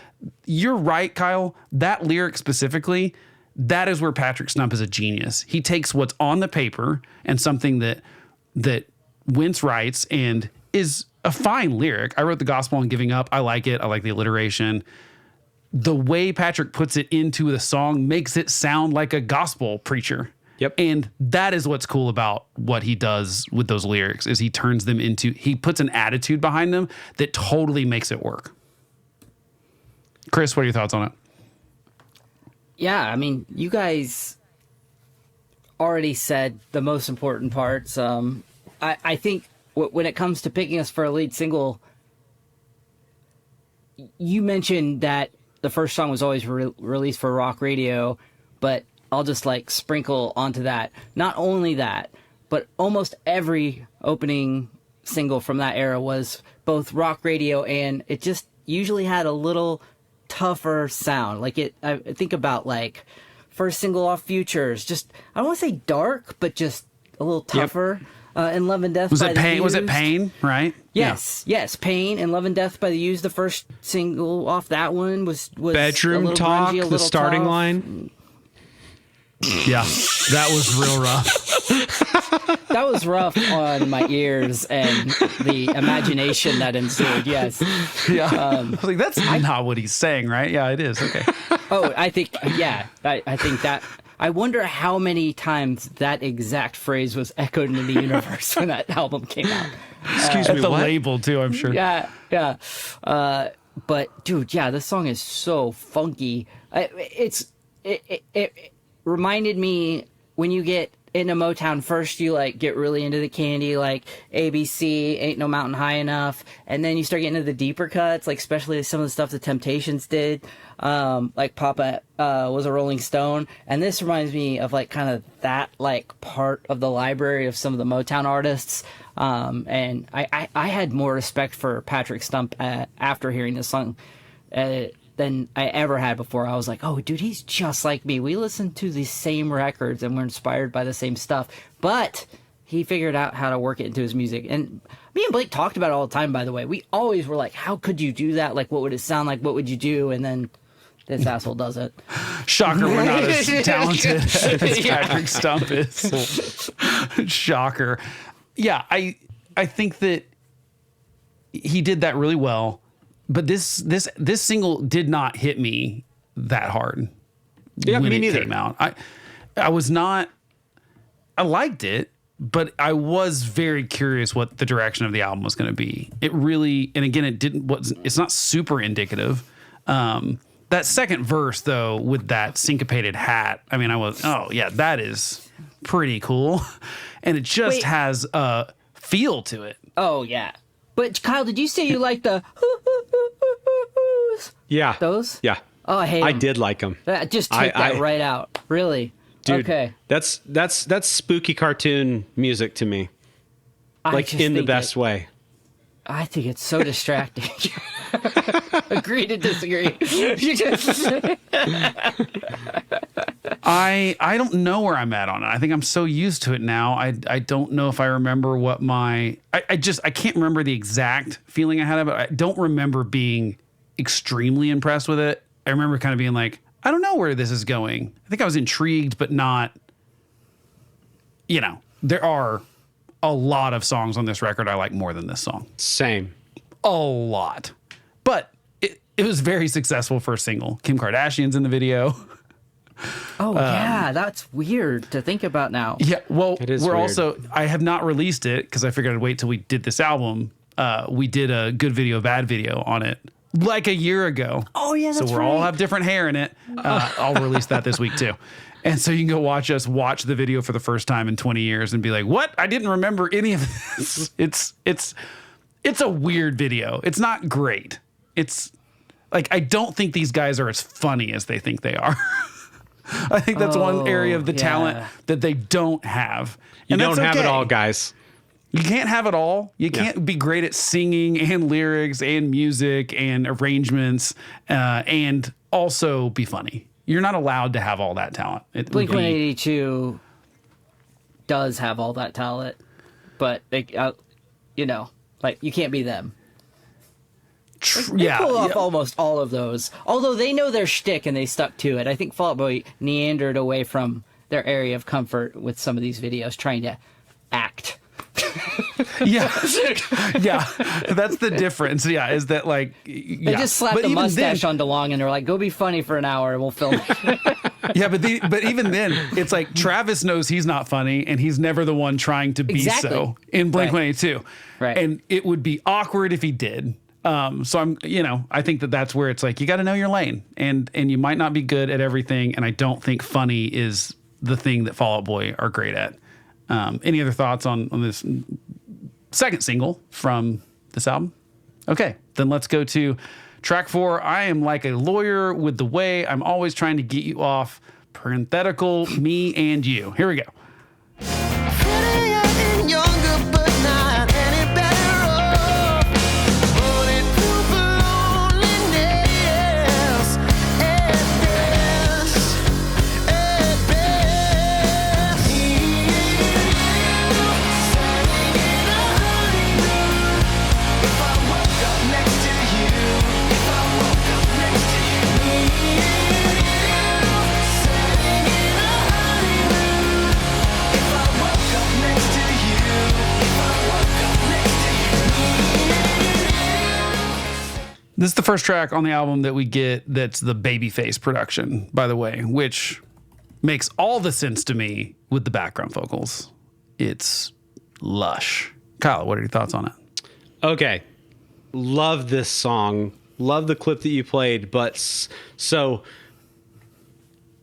You're right, Kyle. That lyric specifically, that is where Patrick Stump is a genius. He takes what's on the paper and something that Wentz writes and is a fine lyric. I wrote the gospel on giving up. I like it. I like the alliteration. The way Patrick puts it into the song makes it sound like a gospel preacher. Yep. And that is what's cool about what he does with those lyrics is he turns them into, he puts an attitude behind them that totally makes it work. Chris, what are your thoughts on it? Yeah, I mean, you guys already said the most important parts. I think when it comes to picking us for a lead single, you mentioned that the first song was always released for rock radio, but I'll just like sprinkle onto that. Not only that, but almost every opening single from that era was both rock radio and it just usually had a little tougher sound. Like I think about like first single off Futures, just I don't want to say dark, but just a little tougher. And Love and Death Was by it the Pain? Used. Was it Pain? Right? Yes, yes. Pain and Love and Death by the Used. The first single off that one was a Bedroom little Talk, grungy, a the little starting tough. line. Yeah, that was real rough. That was rough on my ears and the imagination that ensued. Yes. Yeah, I was like, that's not what he's saying, right? Yeah, it is. Okay. Oh, I think, yeah, I think that. I wonder how many times that exact phrase was echoed into the universe when that album came out. Excuse At me, the what? label too, I'm sure. Yeah, yeah. But dude, yeah, this song is so funky. It reminded me when you get into Motown first, you like get really into the candy, like ABC, Ain't No Mountain High Enough, and then you start getting into the deeper cuts, like especially some of the stuff the Temptations did, like Papa Was a Rolling Stone, and this reminds me of like kind of that like part of the library of some of the Motown artists. And I had more respect for Patrick Stump after hearing this song than I ever had before. I was like, oh, dude, he's just like me. We listen to the same records and we're inspired by the same stuff. But he figured out how to work it into his music. And me and Blake talked about it all the time, by the way. We always were like, how could you do that? Like, what would it sound like? What would you do? And then this asshole doesn't. Shocker, we're not as talented as Patrick Stump is. Shocker. Yeah, I think that he did that really well, but this single did not hit me that hard. Yeah, when me it neither. came out. I was not. I liked it, but I was very curious what the direction of the album was going to be. It really, and again, it's not super indicative. That second verse though, with that syncopated hat, I mean, oh yeah, that is pretty cool. And it just Wait. has a feel to it. Oh yeah. But Kyle, did you say you like the Yeah. those? Yeah. Oh, I hate I 'em. did like them. Just take that I- right out. Really? Dude, Okay. that's spooky cartoon music to me. I Like just in the think best way. I think it's so distracting. Agree to disagree. You just- I don't know where I'm at on it. I think I'm so used to it now. I don't know if I remember what I can't remember the exact feeling I had of it. I don't remember being extremely impressed with it. I remember kind of being like, I don't know where this is going. I think I was intrigued, but not, there are a lot of songs on this record I like more than this song. Same. A lot. But it was very successful for a single. Kim Kardashian's in the video. Oh yeah, that's weird to think about now. Yeah, well, It is we're weird. also, I have not released it because I figured I'd wait till we did this album. We did a good video, bad video on it like a year ago. Oh yeah, that's So we're all have different hair in it. I'll release that this week too. And so you can go watch the video for the first time in 20 years and be like, what? I didn't remember any of this. It's a weird video. It's not great. It's like, I don't think these guys are as funny as they think they are. I think that's one area of the talent that they don't have. You And don't that's have it okay. all, guys. You can't have it all. You can't be great at singing and lyrics and music and arrangements and also be funny. You're not allowed to have all that talent. It would be- Blink-182 does have all that talent, but they, like you can't be them. They pull off almost all of those. Although they know their shtick and they stuck to it. I think Fall Out Boy meandered away from their area of comfort with some of these videos, trying to act. yeah, yeah. That's the difference. Yeah, is that like They just slapped a mustache on DeLong and they're like, "Go be funny for an hour and we'll film it." Yeah, but even then, it's like Travis knows he's not funny, and he's never the one trying to be Exactly. so in Blink-182. Right. And it would be awkward if he did. So I think that's where it's like you got to know your lane, and you might not be good at everything. And I don't think funny is the thing that Fall Out Boy are great at. Any other thoughts on this second single from this album? Okay, then let's go to track 4. I am like a lawyer with the way I'm always trying to get you off. Parenthetical, me and you. Here we go. Prettier and younger, but not any better off. Bulletproof loneliness at best, at best. Sitting in a honeymoon. If I woke up next to you, if I woke up next to you, sitting in a honeymoon. If I woke up next to you, if I woke up next to you. This is the first track on the album that we get that's the Babyface production, by the way, which makes all the sense to me with the background vocals. It's lush. Kyle, what are your thoughts on it? Okay. Love this song. Love the clip that you played, but so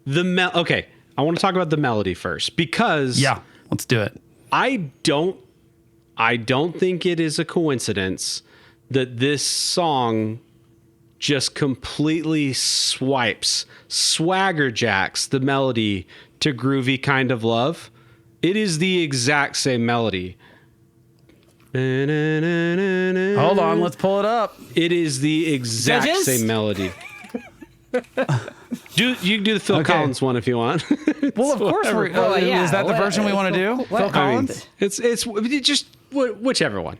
okay, I want to talk about the melody first because Yeah, let's do it. I don't think it is a coincidence that this song just completely swagger jacks the melody to Groovy Kind of Love. It is the exact same melody. Hold on, let's pull it up. It is the exact Judges? same melody. You can do the Phil Okay. Collins one if you want. Well, of course, we're, Well, yeah, is that the what- version we want to do? what- Phil Collins? it's just whichever one.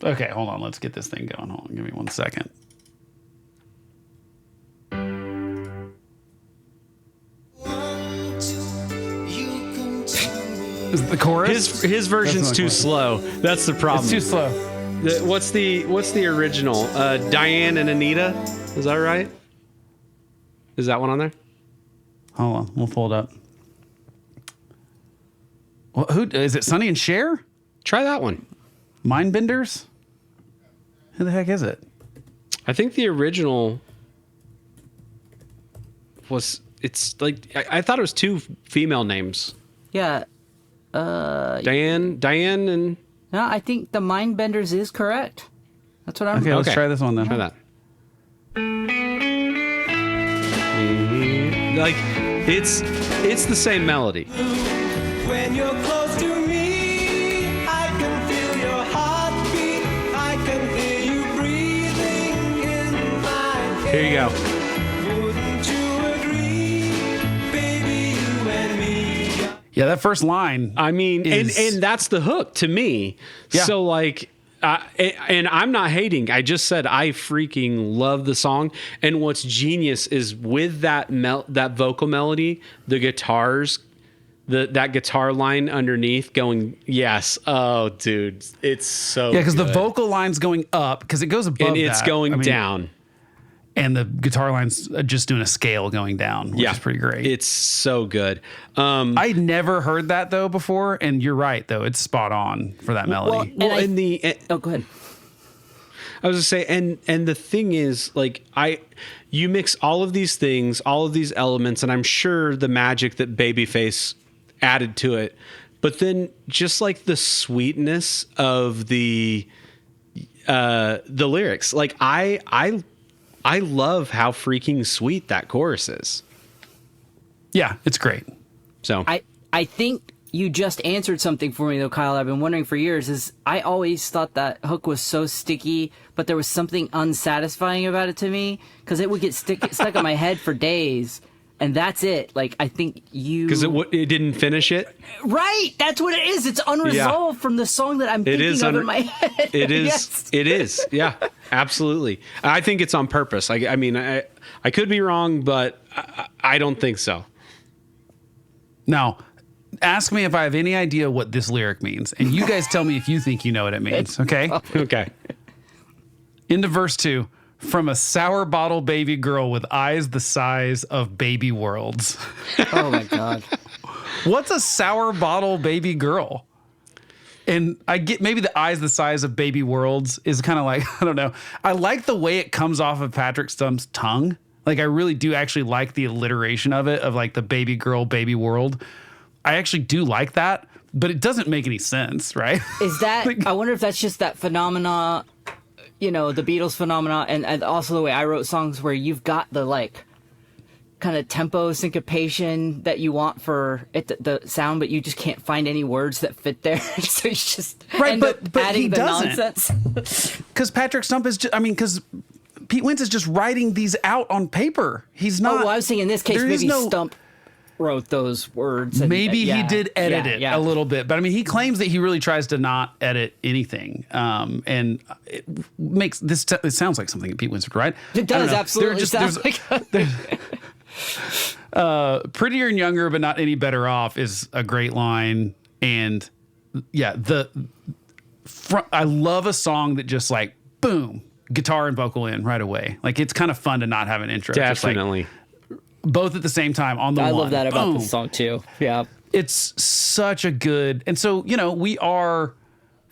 Okay, hold on. Let's get this thing going. Hold on, give me 1 second. Is it the chorus? His version's That's too not slow. That's the problem. It's too slow. What's the original? Diane and Anita. Is that right? Is that one on there? Hold on, we'll pull it up. Well, who is it? Sonny and Cher? Try that one. Mindbenders? Who the heck is it? I think the original was. It's like I thought it was two female names. Yeah. Diane, and No, I think the Mindbenders is correct. That's what I'm. Okay, let's Okay. try this one then. try that. Like it's the same melody. When you're close to me, I can feel your heartbeat. I can hear you breathing in my Here you go. head. Wouldn't you agree, baby, you and me? Yeah, that first line. I mean, is- and that's the hook to me. Yeah. So like, and I'm not hating. I just said I freaking love the song. And what's genius is with that that vocal melody, the guitars, that guitar line underneath going, yes. Oh, dude, it's so Yeah, because the good. vocal line's going up because it goes above and it's that. going I mean, down. and the guitar line's just doing a scale going down, which is pretty great. It's so good. I'd never heard that though before, and you're right though; it's spot on for that melody. And I- in the Oh, go ahead. I was gonna say, and the thing is, like, you mix all of these things, all of these elements, and I'm sure the magic that Babyface added to it, but then just like the sweetness of the lyrics, like I love how freaking sweet that chorus is. Yeah, it's great. So I think you just answered something for me though, Kyle. I've been wondering for years. Is I always thought that hook was so sticky, but there was something unsatisfying about it to me because it would get stuck in my head for days, and that's it. Like I think you because it didn't finish it. right. That's what it is. It's unresolved from the song that I'm thinking is of in my head. It is. Yes. It is. Yeah, absolutely. I think it's on purpose. I mean, I could be wrong, but I don't think so. Now, ask me if I have any idea what this lyric means, and you guys tell me if you think you know what it means. Okay. Okay. Into verse 2. From a sour bottle baby girl with eyes the size of baby worlds. Oh my god. What's a sour bottle baby girl? And I get maybe the eyes the size of baby worlds is kind of like, I don't know. I like the way it comes off of Patrick Stump's tongue. Like I really do actually like the alliteration of it, of like the baby girl, baby world. I actually do like that, but it doesn't make any sense, right? Is that? I wonder if that's just that phenomena, you know, the Beatles phenomena, and also the way I wrote songs where you've got the like kind of tempo syncopation that you want for it, the sound, but you just can't find any words that fit there. So you just Right, end but- up but adding he the doesn't. nonsense. Because Patrick Stump is just, I mean, because Pete Wentz is just writing these out on paper. He's Oh, not. well, I was saying in this case, there is maybe no- Stump wrote those words. And, Maybe he yeah, did edit yeah, it yeah. a little bit, but I mean, he claims that he really tries to not edit anything. And it makes this, it sounds like something that Pete Wentz would write. It I don't does know. absolutely sound like. Prettier and Younger, but not any better off is a great line. And yeah, I love a song that just like, boom, guitar and vocal in right away. Like it's kind of fun to not have an intro. Just like Definitely. both at the same time on the I one. love that about Boom. this song too. Yeah. It's such a good, and so, you know, we are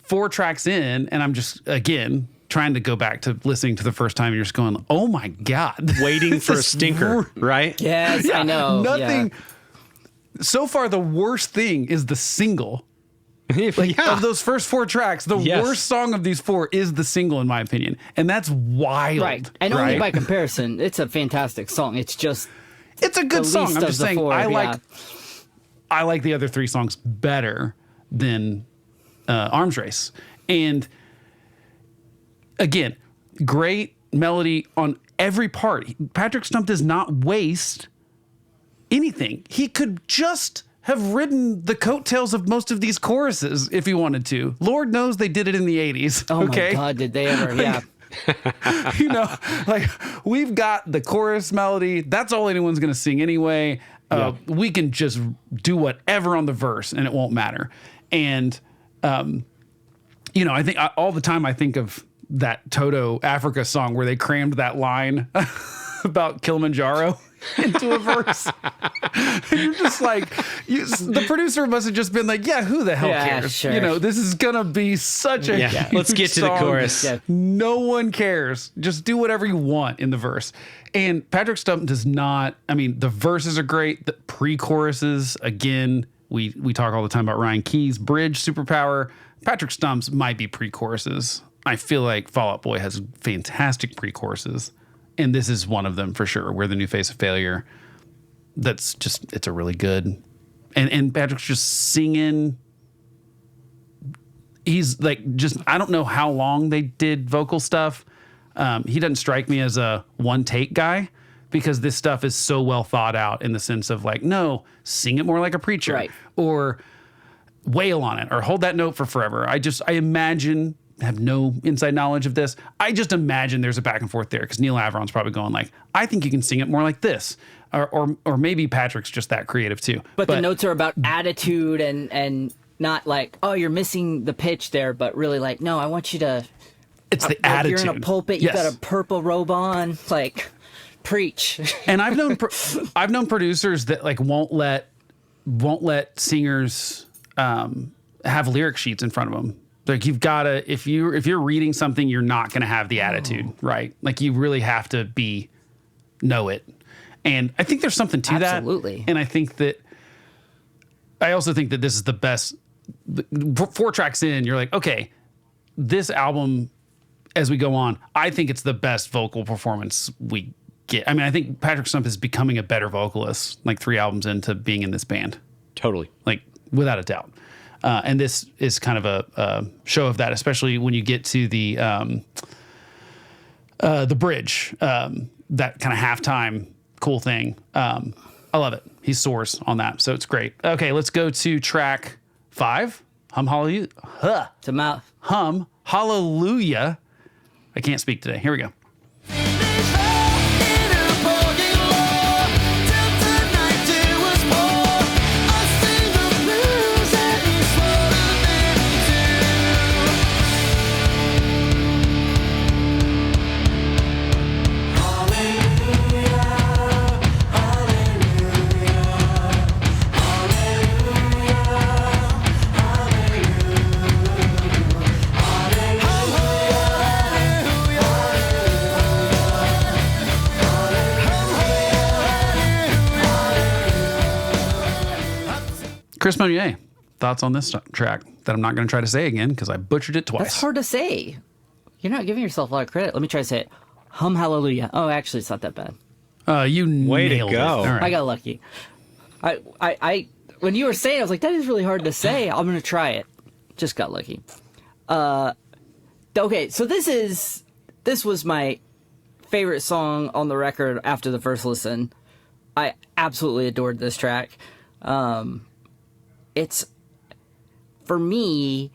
4 tracks in, and I'm just, again, trying to go back to listening to the first time, and you're just going, oh my God. Waiting This for a is stinker, right? Yes, I know. Nothing. Yeah. So far, the worst thing is the single. Yeah. Of those first 4 tracks, the Yes. worst song of these 4 is the single, in my opinion. And that's wild. Right. And right? only by comparison, it's a fantastic song. It's just It's a good the song. least I'm of just the saying, 4, I like the other 3 songs better than Arms Race. And again, great melody on every part. Patrick Stump does not waste anything. He could just have ridden the coattails of most of these choruses if he wanted to. Lord knows they did it in the 80s. Oh okay? my God, did they ever? Yeah. You know, like we've got the chorus melody. That's all anyone's going to sing anyway. We can just do whatever on the verse and it won't matter. And, I think all the time I think of that Toto Africa song where they crammed that line about Kilimanjaro into a verse. You're just like, the producer must have just been like, yeah, who the hell Yeah, cares? sure. This is going to be such a Yeah, let's huge get to the song. chorus. Yeah. No one cares. Just do whatever you want in the verse. And Patrick Stump does not, the verses are great. The pre-choruses, again, we talk all the time about Ryan Key's bridge superpower. Patrick Stump's might be pre-choruses. I feel like Fall Out Boy has fantastic pre-choruses. And this is one of them for sure. We're the new face of failure. It's a really good. And Patrick's just singing. He's like, I don't know how long they did vocal stuff. He doesn't strike me as a one take guy because this stuff is so well thought out in the sense of like, no, sing it more like a preacher, Right. or wail on it or hold that note for forever. I imagine, have no inside knowledge of this. I just imagine there's a back and forth there because Neil Averon's probably going like, I think you can sing it more like this. Or maybe Patrick's just that creative too. But the notes are about attitude and not like, oh, you're missing the pitch there, but really like, no, I want you to. it's the Like, attitude. you're in a pulpit, you've Yes. got a purple robe on, like, preach. And I've known producers that like won't let singers have lyric sheets in front of them. Like you've got to, if you're reading something, you're not going to have the attitude, right? Like you really have to know it. And I think there's something to that. Absolutely. And I also think that this is the best. 4 tracks in, you're like, okay, this album, as we go on, I think it's the best vocal performance we get. I think Patrick Stump is becoming a better vocalist, like 3 albums into being in this band, Totally. like without a doubt. And this is kind of a show of that, especially when you get to the bridge, that kind of halftime cool thing. I love it. He soars on that, so it's great. Okay, let's go to track 5. Hum Hallelujah. To mouth. Hum Hallelujah. I can't speak today. Here we go. Chris Monier, thoughts on this track that I'm not going to try to say again because I butchered it twice. That's hard to say. You're not giving yourself a lot of credit. Let me try to say it. Hum Hallelujah. Oh, actually, it's not that bad. You Way to nailed go. it. All right. I got lucky. I when you were saying it, I was like, that is really hard to say. I'm going to try it. Just got lucky. Okay, so this was my favorite song on the record after the first listen. I absolutely adored this track. It's, for me,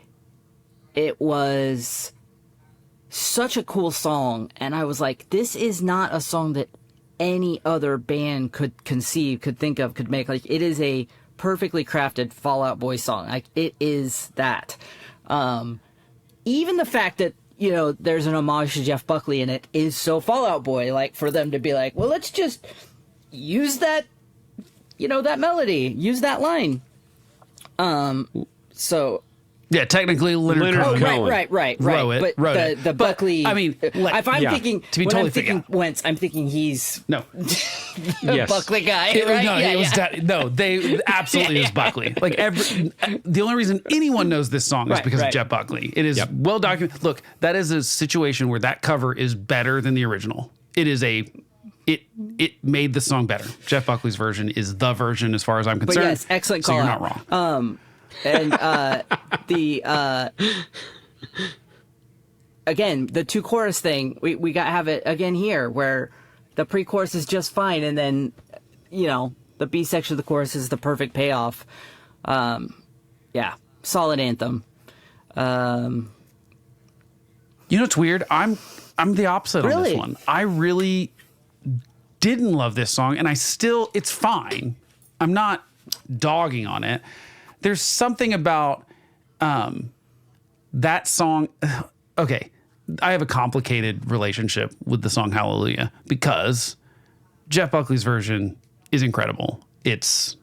it was such a cool song, and I was like, this is not a song that any other band could conceive, could think of, could make. Like, it is a perfectly crafted Fall Out Boy song. Like, it is that. Even the fact that, there's an homage to Jeff Buckley in it is so Fall Out Boy. Like, for them to be like, well, let's just use that, that melody, use that line. So Yeah, technically Leonard Cohen. right. Wrote it, But wrote it. the But, Buckley. I mean, if I'm yeah, thinking, to be when totally I'm thinking fair, Wentz, I'm thinking he's No, the Yes. Buckley guy, It- right? no, it was they absolutely is Buckley. Like the only reason anyone knows this song is Right, because right. of Jeff Buckley. It is Yep. well documented. Look, that is a situation where that cover is better than the original. It made the song better. Jeff Buckley's version is the version as far as I'm concerned. yes, excellent So you're call not out. wrong. And again, the 2 chorus thing, we got to have it again here, where the pre-chorus is just fine, and then the B section of the chorus is the perfect payoff. Yeah, solid anthem. It's weird. I'm the opposite on Really? this one. I really didn't love this song, and it's fine. dogging on it. There's something about that song. Okay, I have a complicated relationship with the song Hallelujah because Jeff Buckley's version is incredible. It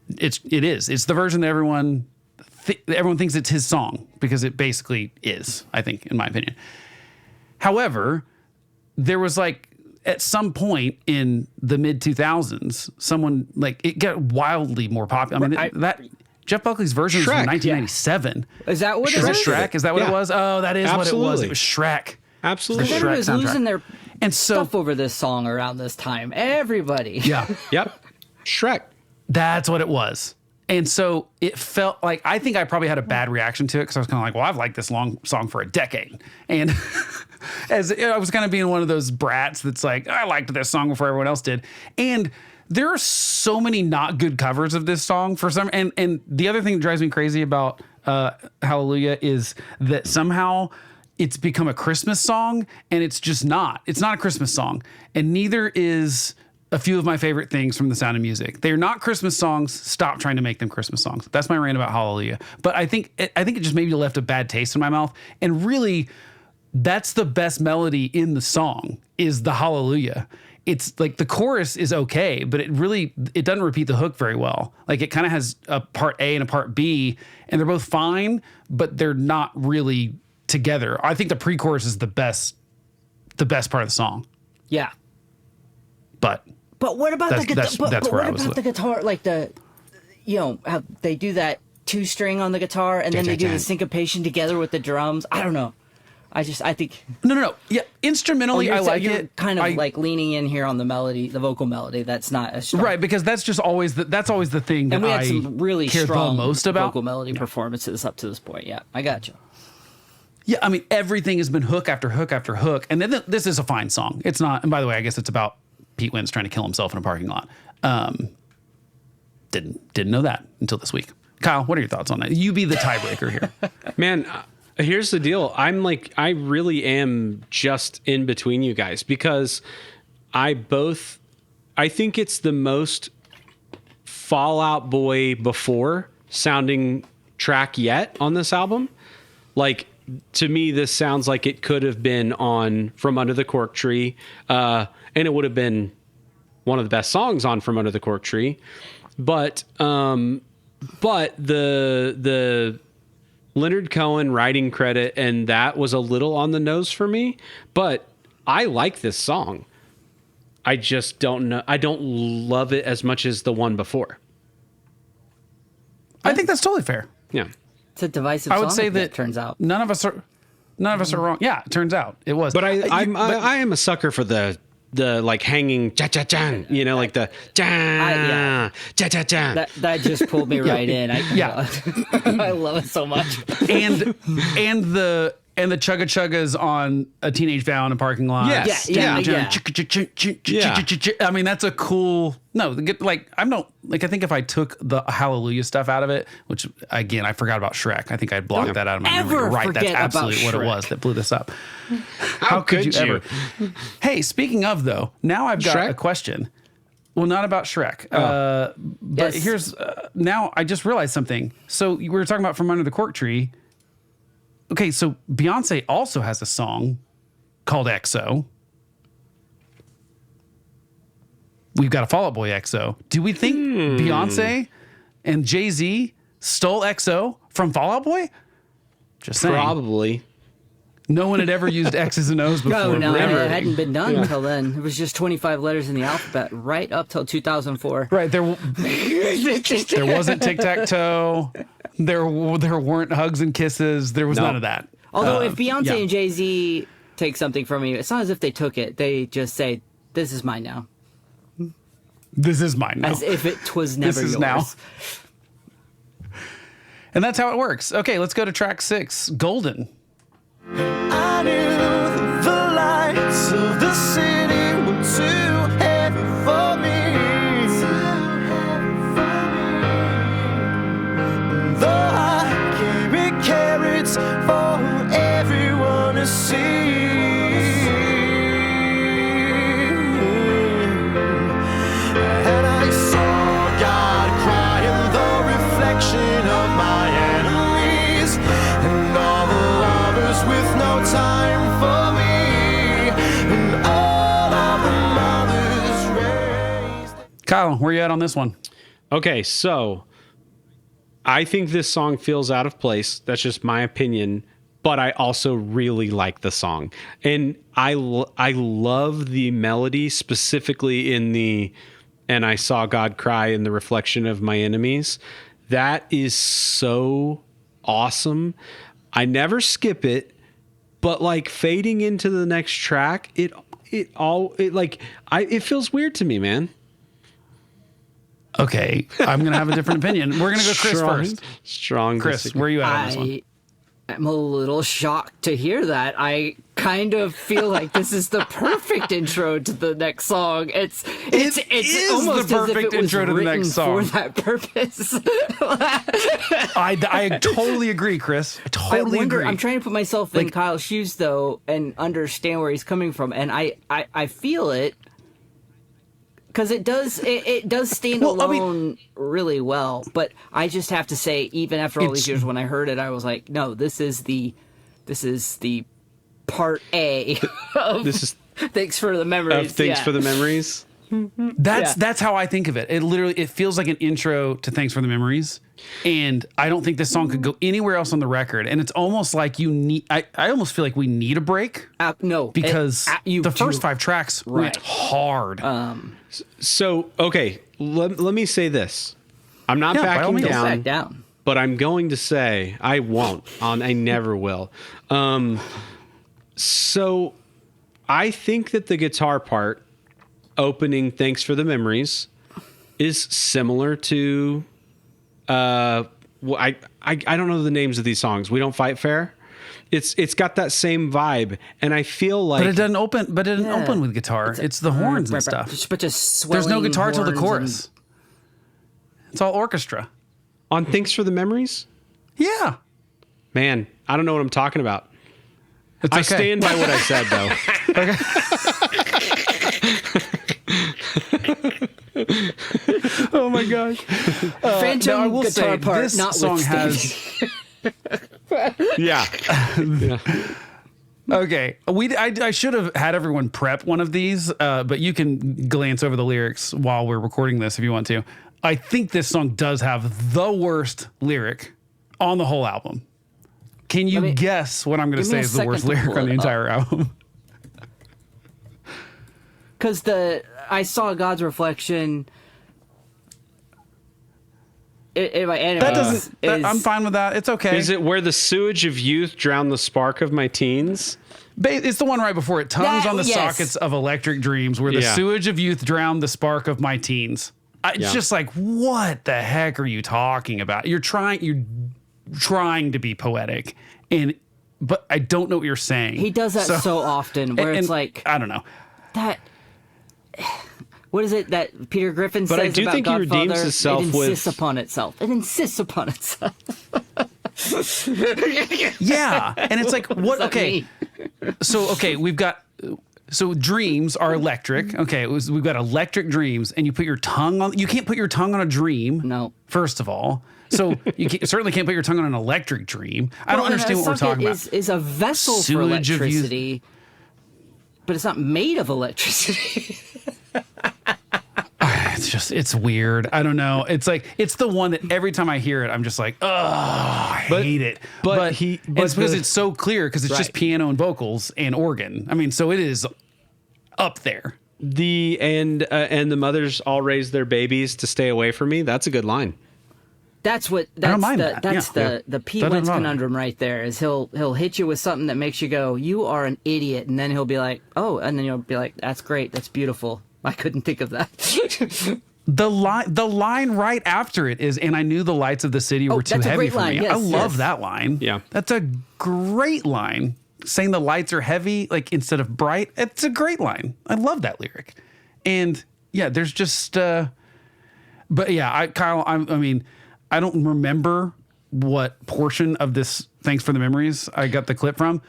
is. It's the version that everyone thinks it's his song because it basically is, I think, in my opinion. However, there was like at some point in the mid 2000s, someone like it got wildly more popular. I mean, that Jeff Buckley's version was from Shrek, 1997. Is that what it Is was? it Shrek? Is that what Yeah. it was? Oh, that is what it was. Absolutely. It was Shrek. Absolutely. The Shrek Everybody was soundtrack. losing their And so, stuff over this song around this time. Everybody. yeah, Yep. Shrek. that's what it was. And so it felt like, I think I probably had a bad reaction to it because I was kind of like, well, I've liked this long song for a decade. And as I was kind of being one of those brats that's like, I liked this song before everyone else did. And there are so many not good covers of this song for some. And the other thing that drives me crazy about Hallelujah is that somehow it's become a Christmas song and it's just not. It's not a Christmas song. And neither is a few of my favorite things from The Sound of Music. They're not Christmas songs. Stop trying to make them Christmas songs. That's my rant about Hallelujah. But I think it just maybe left a bad taste in my mouth. And really, that's the best melody in the song is the Hallelujah. It's like the chorus is okay, but it doesn't repeat the hook very well. Like it kind of has a part A and a part B, and they're both fine, but they're not really together. I think the pre-chorus is the best part of the song. Yeah. But what about the guitar? that's But where what I was about the guitar? Like how they do that 2-string on the guitar and then they do the syncopation together with the drums. I don't know. I think no. Yeah, instrumentally, I like you're it. kind of like leaning in here on the melody, the vocal melody. That's not as strong. Right, because that's just always that's always the thing that And we had I some really care strong the most about. vocal melody performances up to this point. Yeah, I got you. Yeah, I mean everything has been hook after hook after hook, and then this is a fine song. It's not. And by the way, I guess it's about Pete Wentz trying to kill himself in a parking lot. Didn't know that until this week. Kyle, what are your thoughts on that? You be the tiebreaker here. Man, here's the deal. I really am just in between you guys because I think it's the most Fall Out Boy before sounding track yet on this album. Like, to me, this sounds like it could have been on From Under the Cork Tree, and it would have been one of the best songs on From Under the Cork Tree. But the Leonard Cohen writing credit, and that was a little on the nose for me. But I like this song. I just don't know. I don't love it as much as the one before. I think that's totally fair. Yeah. It's a divisive I would song, say if that it turns out. none of us are wrong. Yeah, it turns out it was. But I am a sucker for the like hanging cha cha cha, you know, like the cha cha cha cha. That just pulled me right in. Yeah. I love it so much. and the chugga chuggas on A Teenage Vow in a parking lot. Yes. Yeah. I mean, that's a cool. No, like I think if I took the Hallelujah stuff out of it, which again I forgot about Shrek. I think I blocked that out of my memory. You're right, that's forget about absolutely what it Shrek. was that blew this up. How could you ever? Hey, speaking of though, now I've got Shrek? a question. Well, not about Shrek. But Yes. here's now I just realized something. So we were talking about From Under the Cork Tree. Okay, so Beyonce also has a song called XO. We've got a Fall Out Boy XO. Do we think Beyonce and Jay-Z stole XO from Fall Out Boy? Just saying. Probably. No one had ever used X's and O's before. No, Never. it hadn't been done until then. It was just 25 letters in the alphabet right up till 2004. Right, there wasn't tic-tac-toe. There weren't hugs and kisses. There was none of that. Although if Beyonce yeah. and Jay-Z take something from you, it's not as if they took it. They just say, this is mine now. This is mine now. As if it was never This is yours. now. And that's how it works. Okay, let's go to track 6, Golden. I knew the lights of the city were too heavy for me. Though I carry carrots for everyone to see. And I saw time for me, and all of the mothers raised. Kyle, where you at on this one? Okay, so I think this song feels out of place. That's just my opinion, but I also really like the song. And I love the melody, specifically in the "And I saw God cry in the reflection of my enemies." That is so awesome. I never skip it, but like fading into the next track, it feels weird to me, man. Okay, I'm going to have a different opinion. We're going to go Chris first. Strong. Chris, disagree. where are you at on this one? I'm a little shocked to hear that. I kind of feel like this is the perfect intro to the next song. It's is almost the as if perfect it was intro to the written next song. for that purpose. I totally agree, Chris. I totally agree. I'm trying to put myself in Kyle's shoes though and understand where he's coming from, and I feel it. Because it does stand alone really well, but I just have to say, even after all these years, when I heard it, I was like, no, this is the part A of This is Thanks for the Memories. Thanks for the Memories. That's how I think of it. It feels like an intro to Thanks for the Memories. And I don't think this song could go anywhere else on the record. And it's almost like I almost feel like we need a break. No, because the first 5 tracks went hard. So, okay, let me say this. I'm not Yeah, by all backing means. down, back down. but I'm going to say I won't. I never will. So I think that the guitar part opening Thanks for the Memories is similar to I don't know the names of these songs. We Don't Fight Fair. It's got that same vibe, and I feel like but it doesn't open. But it didn't open with guitar. It's the horns and stuff. But just swelling There's no guitar till the horns chorus. It's all orchestra. on Thanks for the Memories. Yeah, Man, I don't know what I'm talking about. it's I okay. stand by what I said, though. Oh my gosh. Phantom now I will guitar say part this song has. Yeah. Okay, I should have had everyone prep one of these, but you can glance over the lyrics while we're recording this if you want to. I think this song does have the worst lyric on the whole album. Can you guess what I'm going to give me say a is the worst second to lyric pull on the it up. entire album? Because I saw God's reflection. In my enemies. That doesn't. is- I'm fine with that. It's okay. Is it where the sewage of youth drowned the spark of my teens? It's the one right before it. Tongues That- on the yes. sockets of electric dreams, where the Yeah. sewage of youth drowned the spark of my teens. It's Yeah. just like, what the heck are you talking about? You're trying to be poetic, but I don't know what you're saying. He does that so often, where it's and like I don't know. that. What is it that Peter Griffin But I says do about think he Godfather? redeems himself it with- insists upon itself. It insists upon itself. Yeah, and it's like, what? that Okay, we've got. So dreams are electric. Okay, we've got electric dreams, and you put your tongue on. You can't put your tongue on a dream. No. First of all, so certainly can't put your tongue on an electric dream. I don't Well, and understand a what we're socket talking about. is a vessel for Sewage of youth. electricity, but it's not made of electricity. It's weird. I don't know. It's like, it's the one that every time I hear it, I'm just like, oh, I hate it. but it's because it's so clear because it's just Right. piano and vocals and organ. I mean, so it is up there. And the mothers all raise their babies to stay away from me. That's a good line. That's what. I don't That's mind the. that. That's Yeah. the Pete That doesn't Wentz bother me. conundrum right there. Is he'll hit you with something that makes you go, "You are an idiot," and then he'll be like, "Oh," and then you'll be like, "That's great. That's beautiful. I couldn't think of that." The line right after it is, and I knew the lights of the city were too that's a heavy great for line. me. Yes, I love yes. that line. Yeah. That's a great line. Saying the lights are heavy, like instead of bright, it's a great line. I love that lyric. And yeah, there's just, but yeah, Kyle, I mean, I don't remember what portion of this Thanks for the Memories I got the clip from.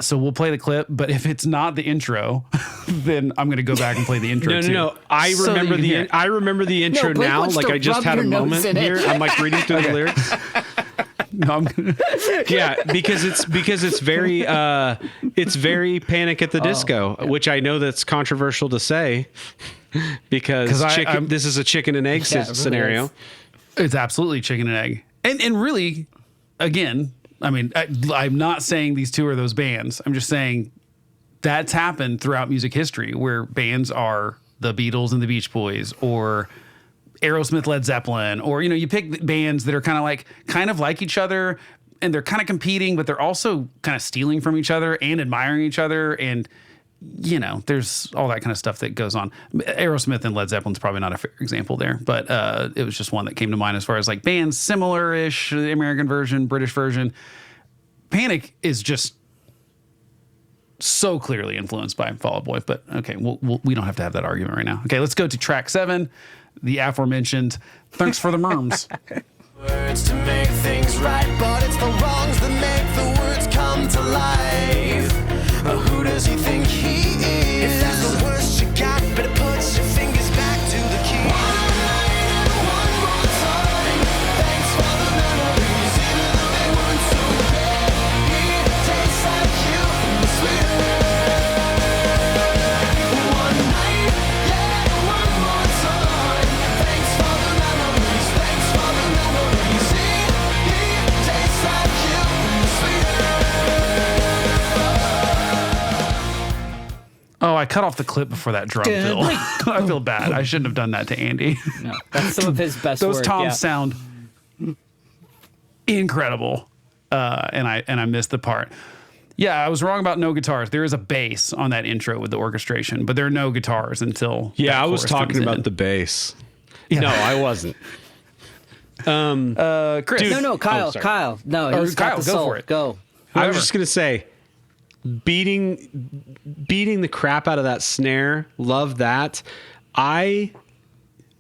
So we'll play the clip, but if it's not the intro, then I'm going to go back and play the intro too. No. I So that remember you can hear it. I remember the intro Blake now. wants Like to I just rub had a your nose moment in it. here. I'm like reading through the lyrics. No, I'm gonna, Yeah, because it's very Panic at the Disco, which I know that's controversial to say because this is a chicken and egg Yeah, it really scenario. is. it's absolutely chicken and egg. And really, again, I mean, I'm not saying these two are those bands. I'm just saying that's happened throughout music history where bands are the Beatles and the Beach Boys or Aerosmith, Led Zeppelin, or, you pick bands that are kind of like each other and they're kind of competing, but they're also kind of stealing from each other and admiring each other. And, there's all that kind of stuff that goes on. Aerosmith and Led Zeppelin's probably not a fair example there, but it was just one that came to mind as far as like bands similar-ish, the American version, British version. Panic is just so clearly influenced by Fall Out Boy, but okay, we don't have to have that argument right now. Okay, let's go to track 7, the aforementioned Thanks for the Merms. Words to make things right, but it's the wrongs that make the words come to life. Who does he think he is? If that's the worst you got, better put your fingers back to the key. One night and one more time. Thanks for the memories, even though they weren't so bad. It tastes like you, sweeter. One night, yeah, one more time. Thanks for the memories, thanks for the memories. It tastes like you, sweeter. Oh, I cut off the clip before that drum fill. I feel bad. I shouldn't have done that to Andy. No, that's some of his best Those work. toms yeah. sound incredible, and I missed the part. Yeah, I was wrong about no guitars. There is a bass on that intro with the orchestration, but there are no guitars until Yeah, that I was chorus talking comes about in. the bass. Yeah. No, I wasn't. Chris. Dude. No, Kyle. Oh, sorry. Kyle. No, Or he's got Kyle, the go soul. for it. Go. I was just gonna say, beating the crap out of that snare. Love that. I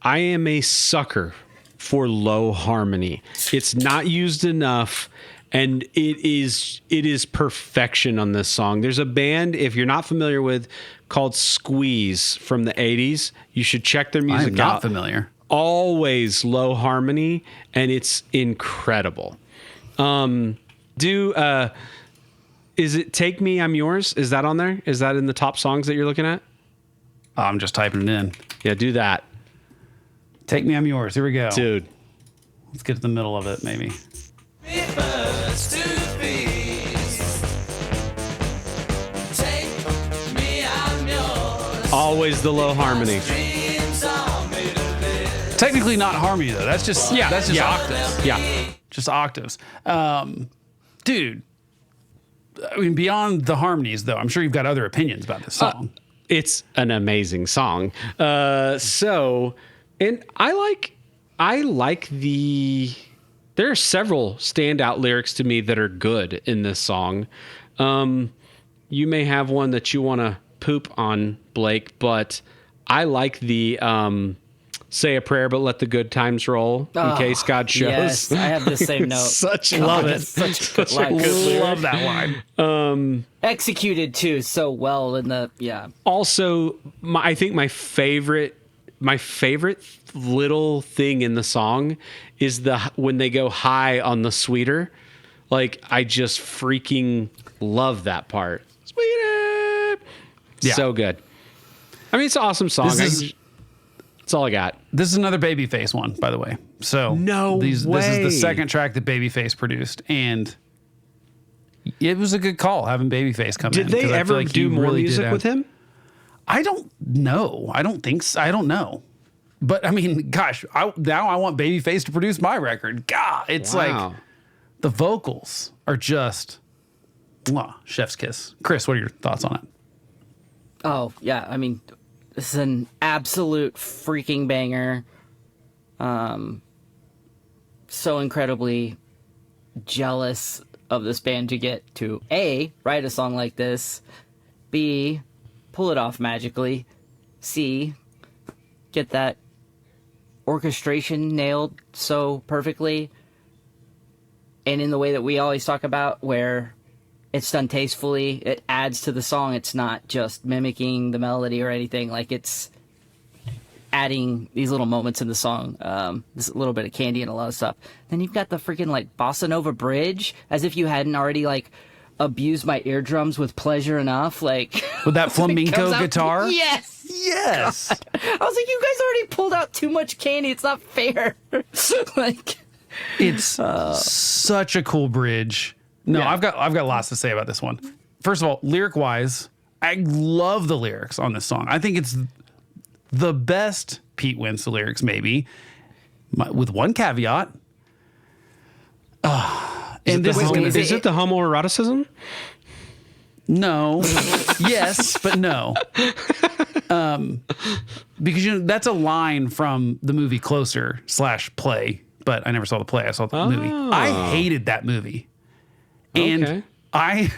am a sucker for low harmony. It's not used enough, and it is perfection on this song. There's a band, if you're not familiar with, called Squeeze from the 80s. You should check their music I'm not out. familiar. Always low harmony, and it's incredible. Is it Take Me, I'm Yours? Is that on there? Is that in the top songs that you're looking at? I'm just typing it in. Yeah, do that. Take Me, I'm Yours. Here we go. Dude. Let's get to the middle of it, maybe. Always the low harmony. Technically not harmony though. That's just octaves. Yeah. Just octaves. Dude, I mean, beyond the harmonies though, I'm sure you've got other opinions about this song. It's an amazing song. And I like there are several standout lyrics to me that are good in this song. You may have one that you want to poop on, Blake, but I like the say a prayer but let the good times roll in case God shows. Yes, I have the same note. Love it. Such a good line. Love that line. Executed too so well in the Also, I think my favorite little thing in the song is when they go high on the sweeter. Like, I just freaking love that part. Sweeter. Yeah. So good. I mean, it's an awesome song. That's all I got. This is another Babyface one, by the way. So This is the way. second track that Babyface produced, and it was a good call having Babyface come in. Did they 'cause I feel ever like he do more really did music have- with him? I don't know. I don't think so. I don't know. But I mean, gosh, now I want Babyface to produce my record. God, it's Wow. like the vocals are just chef's kiss. Chris, what are your thoughts on it? Oh, yeah. I mean, this is an absolute freaking banger. So incredibly jealous of this band to get to A, write a song like this, B, pull it off magically, C, get that orchestration nailed so perfectly, and in the way that we always talk about, where it's done tastefully, it adds to the song. It's not just mimicking the melody or anything. Like, it's adding these little moments in the song, this little bit of candy and a lot of stuff. Then you've got the freaking like bossa nova bridge, as if you hadn't already like abused my eardrums with pleasure enough. Like With that flamenco guitar? Yes. Yes. I was like, you guys already pulled out too much candy. It's not fair. Like, It's such a cool bridge. No, Yeah. I've got lots to say about this one. First of all, lyric wise, I love the lyrics on this song. I think it's the best Pete Wentz lyrics, maybe, with one caveat. And this is going to Is it the homoeroticism? No. Yes, but no. Because that's a line from the movie Closer / play, but I never saw the play. I saw the movie. I hated that movie. And Okay.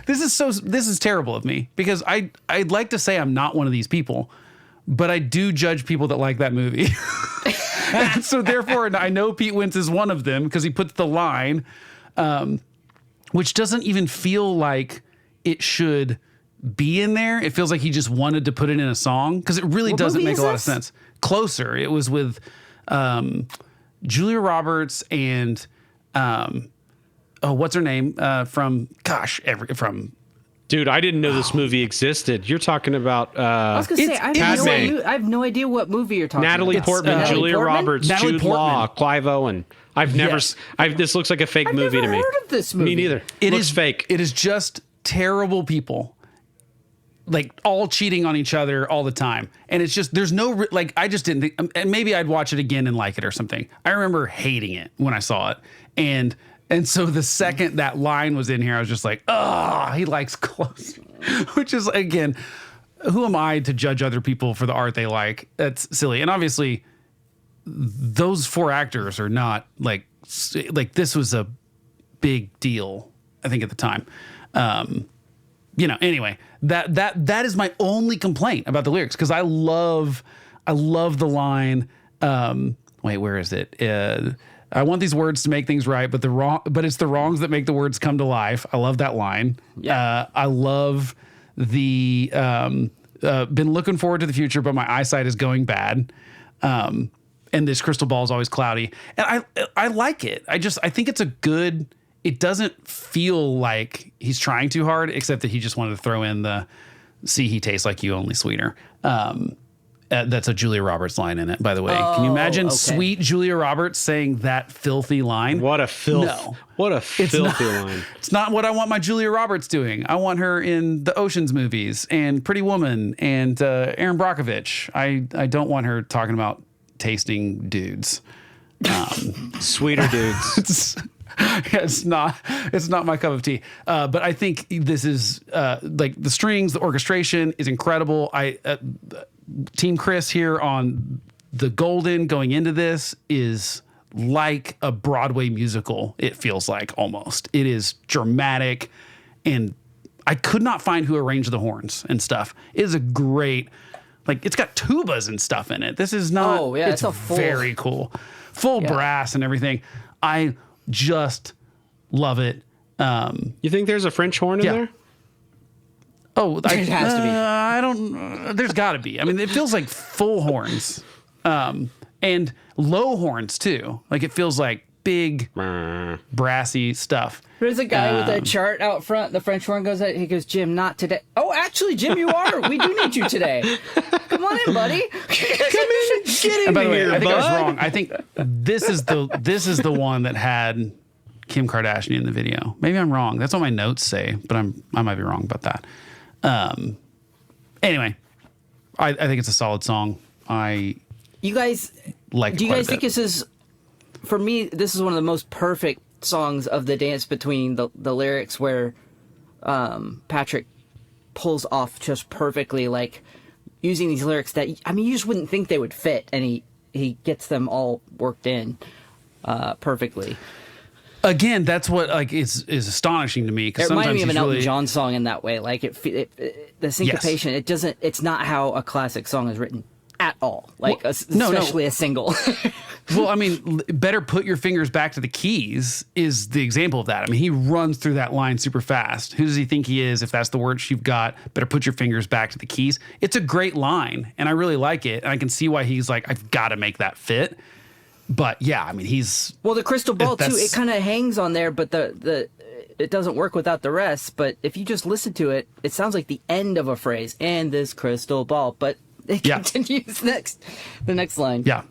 this is terrible of me because I'd like to say I'm not one of these people, but I do judge people that like that movie. And so therefore I know Pete Wentz is one of them because he puts the line, which doesn't even feel like it should be in there. It feels like he just wanted to put it in a song because it really doesn't movie make is a lot of this? sense. Closer. It was with Julia Roberts and what's her name from Dude, I didn't know this movie existed. You're talking about I was gonna say, I have no idea what movie you're talking Natalie about. Portman, Natalie Julia Portman? Roberts, Natalie Jude Law, Portman. Clive Owen. I've never. Yes. This looks like a fake I've movie never to me. heard of this movie. Me neither. It Looks is fake. It is just terrible people, like all cheating on each other all the time, and it's just there's no like I just didn't think, and maybe I'd watch it again and like it or something. I remember hating it when I saw it, and so the second that line was in here, I was just like, oh, he likes Closer, which is again, who am I to judge other people for the art they like? That's silly, and obviously those 4 actors are not like this was a big deal, I think, at the time. Anyway, that is my only complaint about the lyrics because I love the line. Wait, where is it? I want these words to make things right, but it's the wrongs that make the words come to life. I love that line. Yeah. I love the been looking forward to the future, but my eyesight is going bad. And this crystal ball is always cloudy. And I like it. I think it's a good, it doesn't feel like he's trying too hard, except that he just wanted to throw in the, see, he tastes like you, only sweeter. That's a Julia Roberts line in it, by the way. Can you imagine okay. sweet Julia Roberts saying that filthy line? What a filth! No. What a filthy not, line! It's not what I want my Julia Roberts doing. I want her in the Ocean's movies and Pretty Woman and Aaron Brockovich. I don't want her talking about tasting dudes. Sweeter dudes. It's not my cup of tea. But I think this is like the strings, the orchestration is incredible. Team Chris here on the Golden going into this is like a Broadway musical. It feels like almost. It is dramatic, and I could not find who arranged the horns and stuff. It is a great, like it's got tubas and stuff in it. This is not. Oh, yeah, it's it's a full- very cool, full brass and everything. I just love it. You think there's a French horn in Yeah. there? Oh, It has to be. I don't. There's got to be. I mean, it feels like full horns, and low horns too. Like it feels like big, brassy stuff. There's a guy with a chart out front. The French horn goes out. He goes, Jim, not today. Oh, actually, Jim, you are. We do need you today. Come on in, buddy. Come in and get in And by the way, here, I think I was bud. wrong. I think this is the one that had Kim Kardashian in the video. Maybe I'm wrong. That's what my notes say, but I might be wrong about that. Anyway, I think it's a solid song. You guys, Like do you quite a guys think bit. this is, for me, this is one of the most perfect songs of the dance between the lyrics where Patrick pulls off just perfectly, like using these lyrics that, I mean, you just wouldn't think they would fit, and he gets them all worked in perfectly. Again, that's what like is astonishing to me because It reminded sometimes me of an he's Elton really John song in that way. Like the syncopation, it's not how a classic song is written. at all. Like, No. especially a single. Well, I mean, better put your fingers back to the keys is the example of that. I mean, he runs through that line super fast. Who does he think he is? If that's the words you've got, better put your fingers back to the keys. It's a great line, and I really like it. And I can see why he's like, I've got to make that fit. But yeah, I mean, he's Well, the crystal ball too, That's- it kind of hangs on there, but the it doesn't work without the rest. But if you just listen to it, it sounds like the end of a phrase. And this crystal ball, but it Yeah. continues the next line. yeah.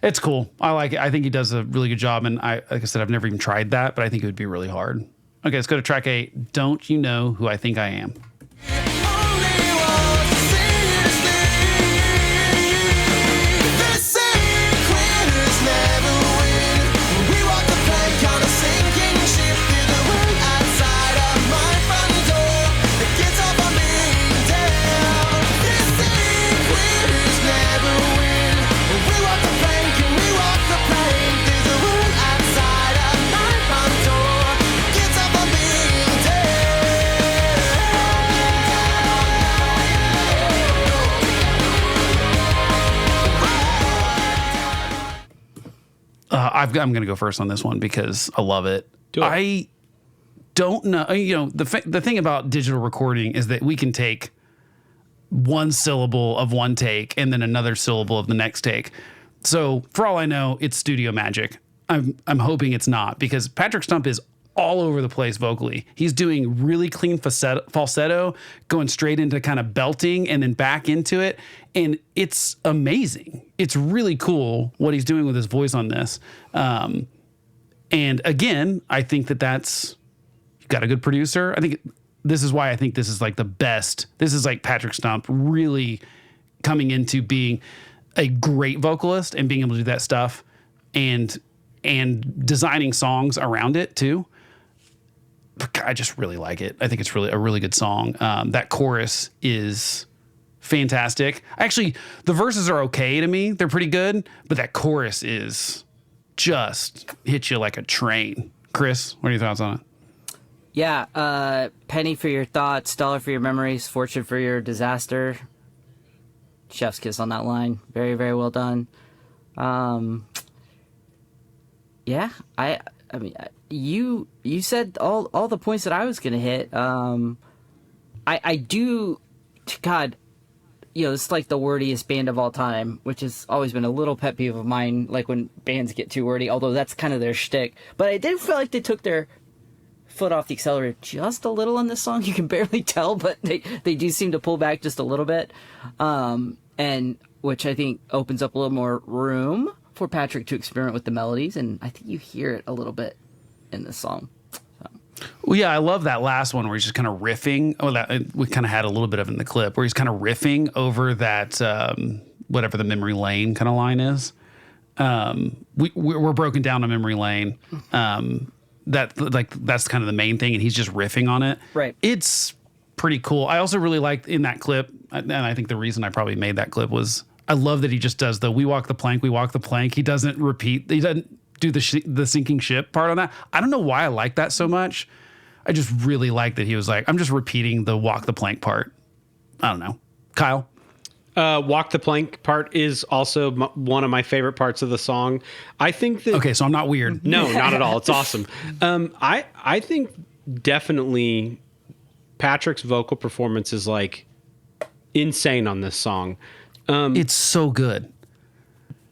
It's cool. I like it. I think he does a really good job. And like I said, I've never even tried that, but I think it would be really hard. Okay, let's go to track 8. Don't You Know Who I Think I Am? I'm going to go first on this one because I love it. Do it. I don't know. You know, the thing about digital recording is that we can take one syllable of one take and then another syllable of the next take. So for all I know, it's studio magic. I'm hoping it's not, because Patrick Stump is all over the place vocally. He's doing really clean falsetto, going straight into kind of belting and then back into it. And it's amazing. It's really cool what he's doing with his voice on this. And again, I think that's, you've got a good producer. I think this is why I think this is like the best. This is like Patrick Stump really coming into being a great vocalist and being able to do that stuff and designing songs around it too. I just really like it. I think it's really a really good song. That chorus is fantastic. Actually, the verses are okay to me. They're pretty good, but that chorus is just hits you like a train. Chris, what are your thoughts on it? Yeah, penny for your thoughts, dollar for your memories, fortune for your disaster. Chef's kiss on that line. Very, very well done. Yeah, I mean, you said all the points that I was gonna hit. I do, God, you know, it's like the wordiest band of all time, which has always been a little pet peeve of mine. Like when bands get too wordy, although that's kind of their shtick. But I did feel like they took their foot off the accelerator just a little in this song. You can barely tell, but they do seem to pull back just a little bit, and which I think opens up a little more room for Patrick to experiment with the melodies, and I think you hear it a little bit in this song. Well, yeah, I love that last one where he's just kind of riffing. Oh, that we kind of had a little bit of it in the clip where he's kind of riffing over that whatever the memory lane kind of line is. We're broken down to memory lane. That's kind of the main thing, and he's just riffing on it. Right. It's pretty cool. I also really liked in that clip, and I think the reason I probably made that clip was I love that he just does the "we walk the plank, we walk the plank." He doesn't repeat. He doesn't do the sinking ship part on that. I don't know why I like that so much. I just really like that he was like, I'm just repeating the walk the plank part. I don't know. Kyle? Walk the plank part is also one of my favorite parts of the song. I think that... Okay, so I'm not weird. No, not at all. It's awesome. I think definitely Patrick's vocal performance is like insane on this song. It's so good.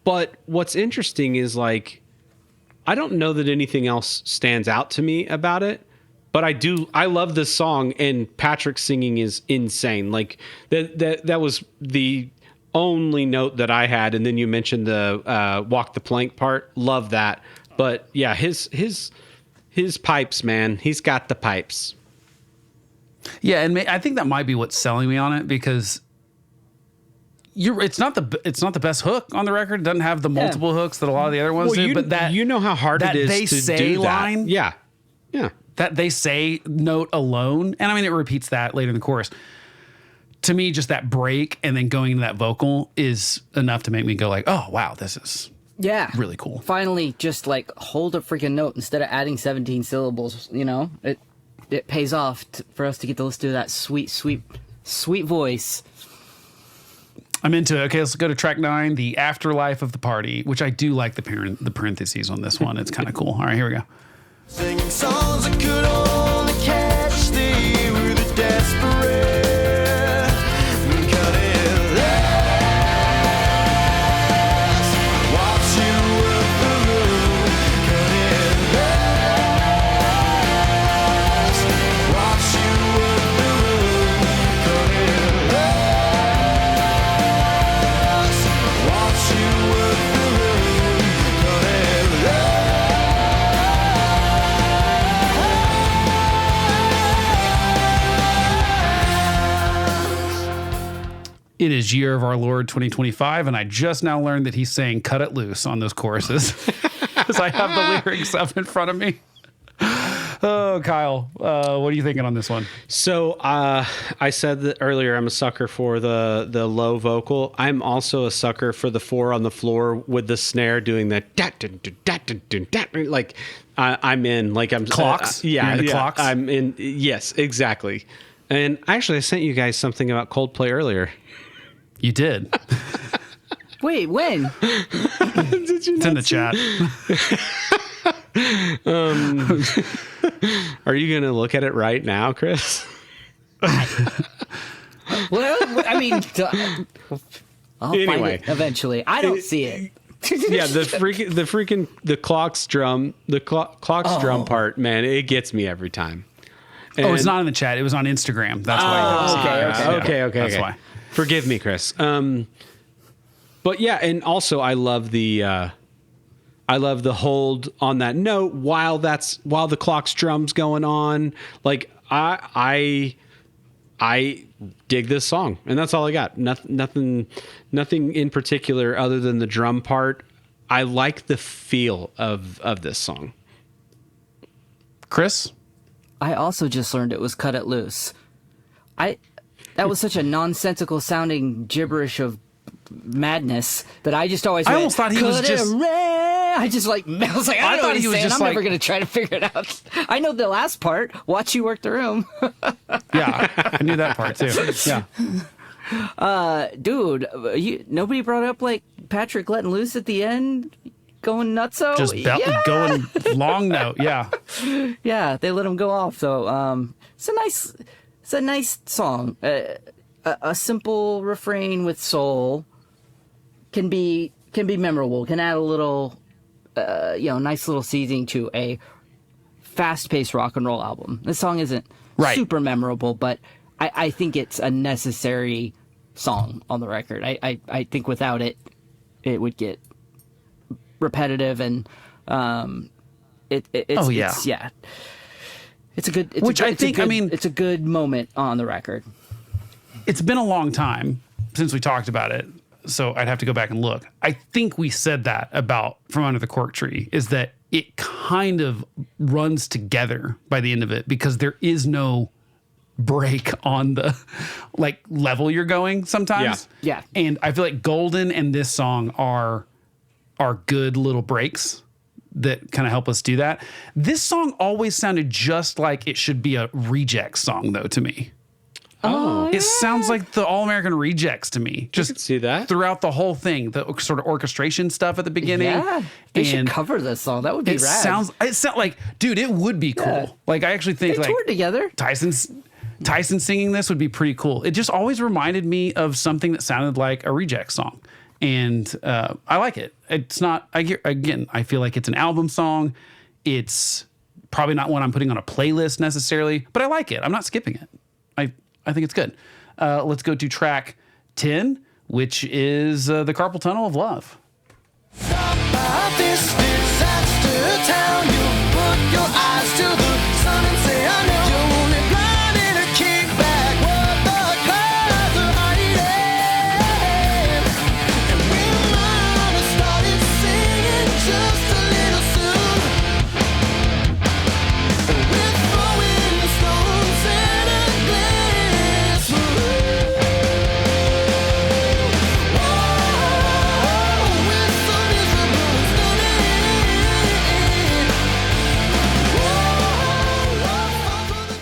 But what's interesting is like, I don't know that anything else stands out to me about it, but I love this song, and Patrick's singing is insane. Like that was the only note that I had. And then you mentioned the walk the plank part. Love that. But yeah, his pipes, man, he's got the pipes. Yeah, and I think that might be what's selling me on it, because it's not the best hook on the record. It doesn't have the multiple hooks that a lot of the other ones do. But that you know how hard that it is they to say do that. line, Yeah. that they say note alone, and I mean it repeats that later in the chorus. To me, just that break and then going into that vocal is enough to make me go like, oh wow, this is Yeah. really cool. Finally, just like hold a freaking note instead of adding 17 syllables. You know, it pays off for us to get to listen to that sweet, sweet, sweet voice. I'm into it. Okay, let's go to track 9, The Afterlife of the Party, which I do like the parentheses on this one. It's kind of cool. All right, here we go. Singing songs that could only catch thee with a desperate cutting last. Watch you work the room, cutting last. Watch you work the room, cutting last. Watch you work the room, cutting last. It is year of our Lord 2025, and I just now learned that he's saying "cut it loose" on those choruses because I have the lyrics up in front of me. Oh, Kyle, what are you thinking on this one? So I said that earlier. I'm a sucker for the low vocal. I'm also a sucker for the 4 on the floor with the snare doing that. Like I'm in. Like I'm Clocks? yeah, You're into yeah. clocks? I'm in. Yes, exactly. And actually, I sent you guys something about Coldplay earlier. You did. Wait, when? It's in the chat. Are you going to look at it right now, Chris? Well, I mean, I'll find Anyway. it eventually. I don't see it. Yeah, the clocks drum, clocks drum part, man, it gets me every time. Oh, it's And- not in the chat. It was on Instagram. That's why. you didn't see it. Okay. That's why. Forgive me, Chris. But yeah, and also I love the hold on that note while the clock's drum's going on. Like I dig this song, and that's all I got. Nothing in particular other than the drum part. I like the feel of this song. Chris? I also just learned it was Cut It Loose. That was such a nonsensical sounding gibberish of madness that I just always I went, almost thought he was "Cut it just- I just like, I was like, I don't know thought what he he's was saying. just I'm never like- going to try to figure it out. I know the last part. Watch you work the room. Yeah, I knew that part too. Yeah. Dude, nobody brought up like Patrick letting loose at the end, going nutso. Just going long note. Yeah. Yeah, they let him go off. So it's a nice song. A simple refrain with soul can be memorable. Can add a little, nice little seasoning to a fast-paced rock and roll album. This song isn't Right. super memorable, but I think it's a necessary song on the record. I think without it, it would get repetitive and it's Oh, yeah. It's a good. It's Which a good, I it's a think- good- I mean- it's a good moment on the record. It's been a long time since we talked about it, so I'd have to go back and look. I think we said that about From Under the Cork Tree, is that it kind of runs together by the end of it because there is no break on the like level you're going sometimes. Yeah. And I feel like Golden and this song are good little breaks that kind of help us do that. This song always sounded just like it should be a Rejects song though to me. Oh, It sounds like the All American Rejects to me. Just could see that. throughout the whole thing, the sort of orchestration stuff at the beginning. Yeah, they should and cover this song. That would be it rad. sounds like, dude, it would be cool. Yeah. Like I actually think they like toured together. Tyson singing this would be pretty cool. It just always reminded me of something that sounded like a Rejects song, and I like it. It's not. I feel like it's an album song. It's probably not one I'm putting on a playlist necessarily, but I like it. I'm not skipping it. I think it's good. Let's go to track 10, which is the Carpal Tunnel of Love. About this disaster town, you put your eyes to the sun and say, I know you're only blinded to kick back what the clouds are hiding. And we might have started singing just a little soon. We're throwing the stones in a glass room. Whoa, we're so miserable and stunning.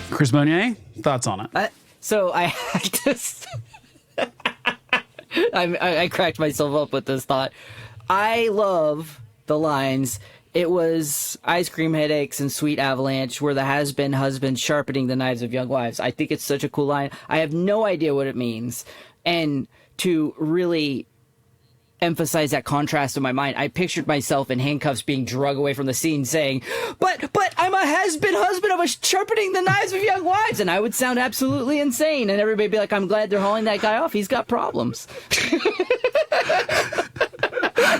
Whoa, Chris Monier, thoughts on it? So I just I cracked myself up with this thought. I love the lines. It was ice cream headaches and sweet avalanche where the has-been husband sharpening the knives of young wives. I think it's such a cool line. I have no idea what it means. And to really emphasize that contrast in my mind, I pictured myself in handcuffs being dragged away from the scene saying, but I'm a has-been husband of a sharpening the knives of young wives. And I would sound absolutely insane. And everybody would be like, I'm glad they're hauling that guy off. He's got problems.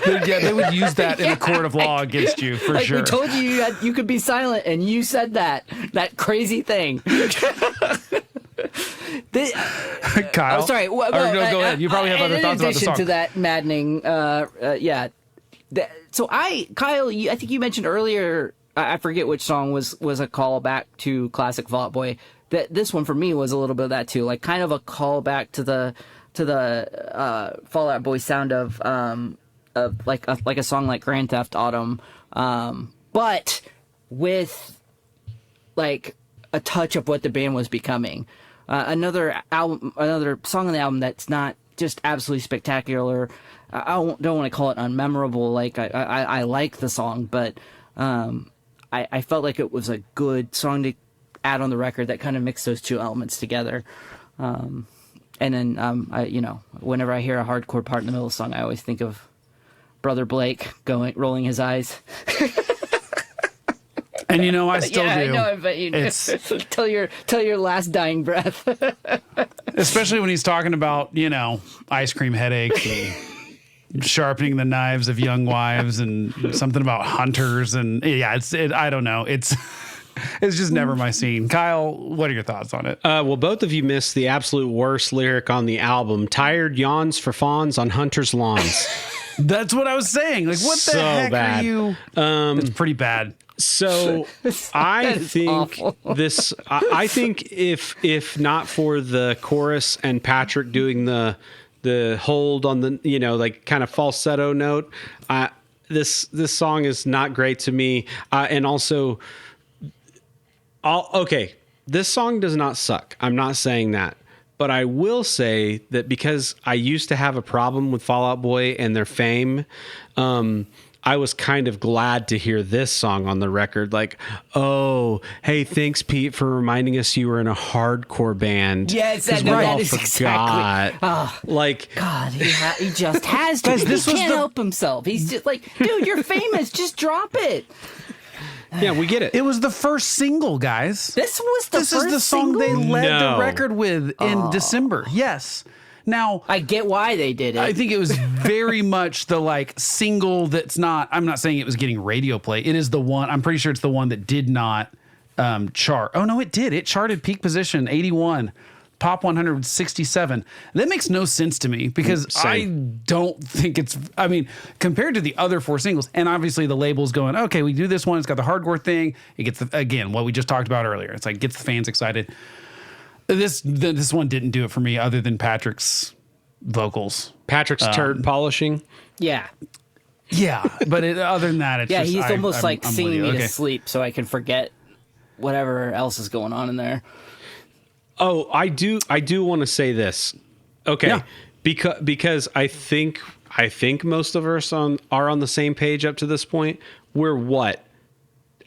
Yeah, they would use that in a court of law against you for Like sure. we told you you could be silent, and you said that crazy thing. Kyle. Oh, sorry. Or no, go ahead. You probably have other thoughts about the In song. addition to that maddening, So Kyle, I think you mentioned earlier. I forget which song was a callback to classic Fall Out Boy. That this one for me was a little bit of that too, like kind of a callback to the Fall Out Boy sound of like a song like Grand Theft Autumn, but with like a touch of what the band was becoming. Another song on the album that's not just absolutely spectacular. Don't want to call it unmemorable. Like I like the song, but I felt like it was a good song to add on the record that kind of mixed those two elements together. And then whenever I hear a hardcore part in the middle of the song, I always think of Brother Blake rolling his eyes. And I still do. I know, but It's till your last dying breath. especially when he's talking about ice cream headache and sharpening the knives of young wives and something about hunters and I don't know. It's just never my scene. Kyle, what are your thoughts on it? Well, both of you missed the absolute worst lyric on the album. Tired yawns for fawns on hunters' lawns. That's what I was saying. Like, what the So heck bad. are you? It's pretty bad. So I think awful. this. I think if not for the chorus and Patrick doing the hold on the like kind of falsetto note, this song is not great to me. And also, this song does not suck. I'm not saying that. But I will say that because I used to have a problem with Fall Out Boy and their fame, I was kind of glad to hear this song on the record. Like, oh, hey, thanks, Pete, for reminding us you were in a hardcore band. Yes, 'Cause that we all is forgot. exactly. Like, God, he just has to. Guys, He this was can't the- help himself. He's just like, dude, you're famous. Just drop it. yeah, we get it. It was the first single, guys. This was the This first is the song single? they led No. the record with in December. Yes. Now, I get why they did it. I think it was very much the single that's not, I'm not saying it was getting radio play. It is the one, I'm pretty sure it's the one that did not chart. Oh, no, it did. It charted peak position 81, Pop 167. That makes no sense to me because I don't think compared to the other four singles, and obviously the label's going, okay, we do this one. It's got the hardcore thing. It gets, again, what we just talked about earlier. It's like gets the fans excited. This one didn't do it for me other than Patrick's vocals. Patrick's turd polishing. yeah. Yeah, but other than that, it's Yeah, just, he's almost I'm with singing you. me Okay. to sleep so I can forget whatever else is going on in there. Oh, I do want to say this. Okay. Yeah. Because I think most of us are on the same page up to this point. We're what?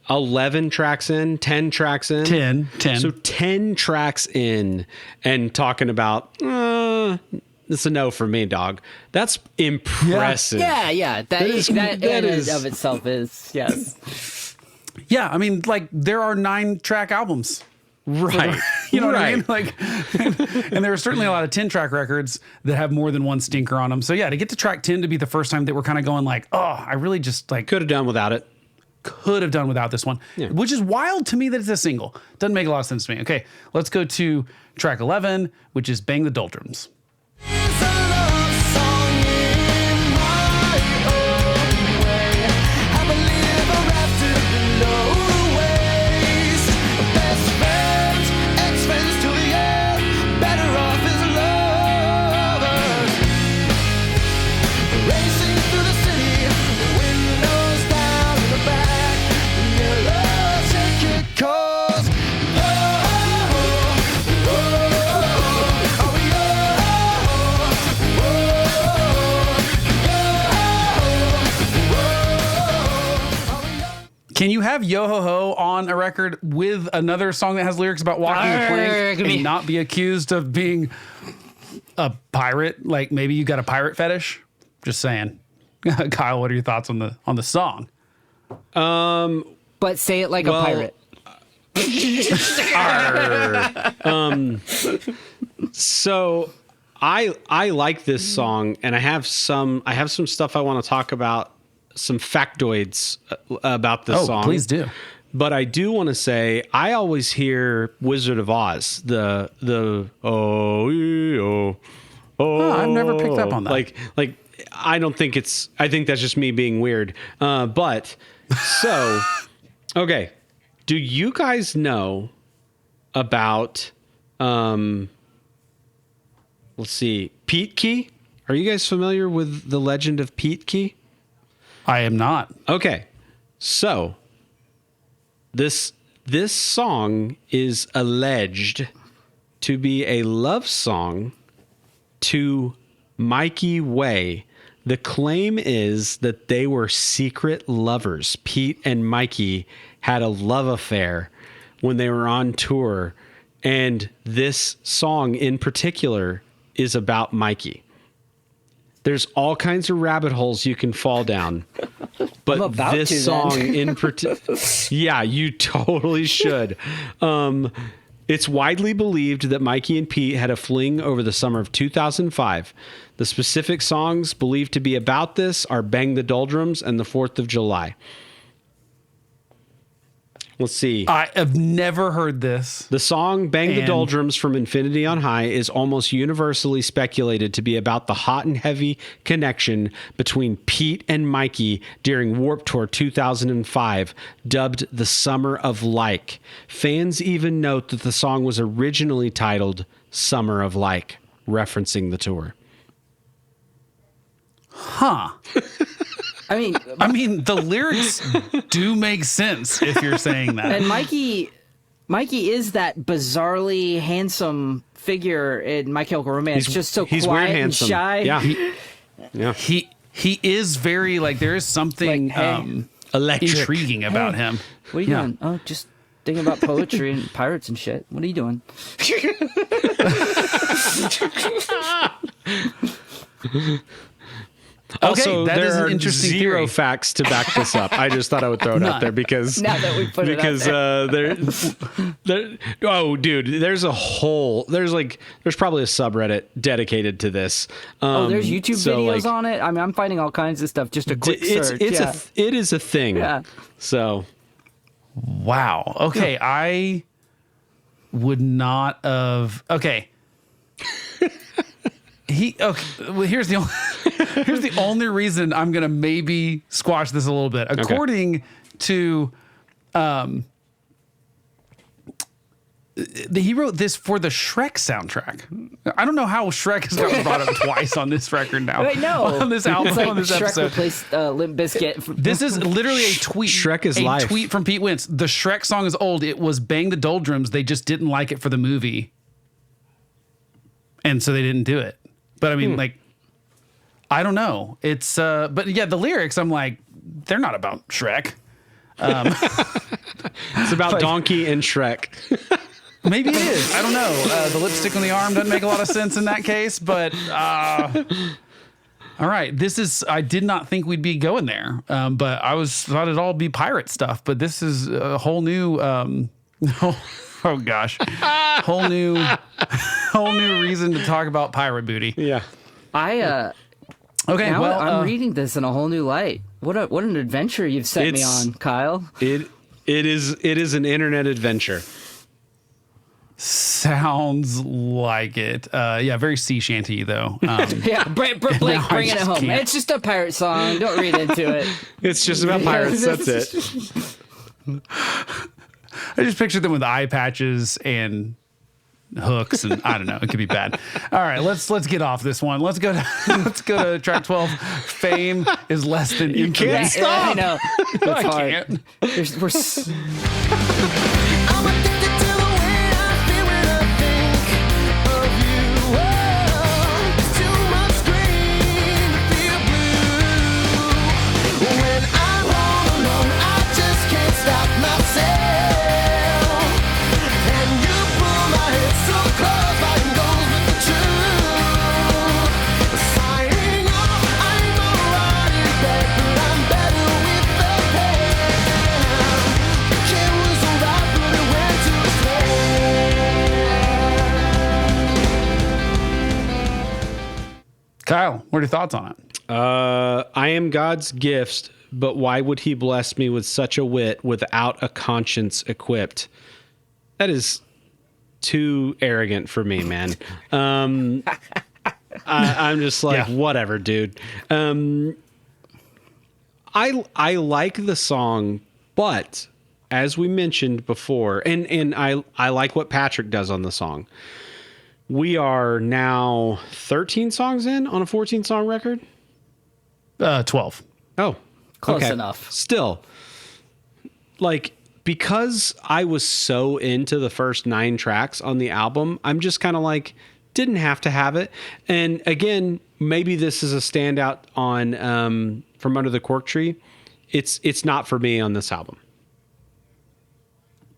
11 tracks in, 10 tracks in. 10. So 10 tracks in and talking about it's a no for me, dog. That's impressive. Yeah. That is- in that and is- of itself is, yes. Yeah, I mean, there are 9-track albums. Right. You know what I mean? Right. And there are certainly a lot of 10-track records that have more than one stinker on them. So yeah, to get to track 10 to be the first time that we're kind of going oh, I really just Could have done without it. could have done without this one, which is wild to me that it's a single. Doesn't make a lot of sense to me. Okay, let's go to track 11, which is Bang the Doldrums. It's a love song in my own way. I believe I wrapped it below the waist. Best friends, ex-friends to the end, better off as lovers. Racing through the city, windows down in the back, yellow ticket calls. Oh, oh, oh, oh, oh, oh, oh. Can you have Yo Ho Ho on a record with another song that has lyrics about walking the plank and not be accused of being a pirate? Like maybe you got a pirate fetish? Just saying. Kyle, what are your thoughts on the song? But say it like a pirate. So I like this song, and I have some stuff I want to talk about, some factoids about this song. Please do. But I do want to say I always hear Wizard of Oz, the I've never picked up on that. Like I think that's just me being weird. But so okay. Do you guys know about let's see, Pete Key? Are you guys familiar with the legend of Pete Key? I am not. Okay. So this song is alleged to be a love song to Mikey Way. The claim is that they were secret lovers. Pete and Mikey had a love affair when they were on tour, and this song in particular is about Mikey. There's all kinds of rabbit holes you can fall down, but this song in particular, yeah, you totally should. It's widely believed that Mikey and Pete had a fling over the summer of 2005. The specific songs believed to be about this are Bang the Doldrums and the 4th of July. Let's see. I have never heard this. The song Bang the Doldrums from Infinity on High is almost universally speculated to be about the hot and heavy connection between Pete and Mikey during Warped Tour 2005, dubbed the Summer of Like. Fans even note that the song was originally titled Summer of Like, referencing the tour. Huh. I mean, the lyrics do make sense if you're saying that. And Mikey is that bizarrely handsome figure in My Chemical Romance. Just so he's quiet weird and handsome. shy. Yeah. He is very like there is something Like, hey. Electric. intriguing about him. What are you doing? Oh, just thinking about poetry and pirates and shit. What are you doing? Also, that there is an are interesting zero theory. facts to back this up. I just thought I would throw it out there because Now that we put it out because there, oh, dude, there's probably a subreddit dedicated to this. There's YouTube so, videos like, on it. I mean, I'm finding all kinds of stuff. Just a quick search. It is a thing. Yeah. So Wow. Okay, I would not have. Okay. Well, here's the only reason I'm gonna maybe squash this a little bit. According to, he wrote this for the Shrek soundtrack. I don't know how Shrek has gotten brought up twice on this record now. I know. On this album, It's like on this Shrek episode. replaced Limp Bizkit. This is literally a tweet. Shrek is a life. tweet from Pete Wentz. The Shrek song is old. It was Bang the Doldrums. They just didn't like it for the movie, and so they didn't do it. But I mean, like, I don't know. It's but yeah, the lyrics. I'm like, they're not about Shrek. it's about Donkey and Shrek. Maybe it is. I don't know. The lipstick on the arm doesn't make a lot of sense in that case. But all right, this is. I did not think we'd be going there. But I thought it'd all be pirate stuff. But this is a whole new. Oh gosh, whole new reason to talk about pirate booty. Yeah. Okay, Now well, I'm reading this in a whole new light. What an adventure you've set me on, Kyle. It is an internet adventure. sounds like it. Yeah, very sea shanty though. Yeah, Blake Now I bringing it just home. can't. It's just a pirate song. Don't read into it. It's just about pirates. That's it. I just pictured them with eye patches and hooks, and I don't know. It could be bad. All right, let's get off this one. Let's go to track 12. Fame is less than infamy. can't stop. I know. That's I hard. can't. I'm addicted to the way I feel when I think of you. Oh, it's too much green to feel blue. When I'm all alone, I just can't Kyle, what are your thoughts on it? I am God's gift, but why would he bless me with such a wit without a conscience equipped? That is too arrogant for me, man. I'm just like, Yeah. whatever, dude. I like the song, but as we mentioned before, and I like what Patrick does on the song. We are now 13 songs in on a 14 song record. 12. Oh, Close okay. enough. Still, like, because I was so into the first 9 tracks on the album, I'm just kind of like, didn't have to have it. And again, maybe this is a standout on From Under the Cork Tree. It's not for me on this album.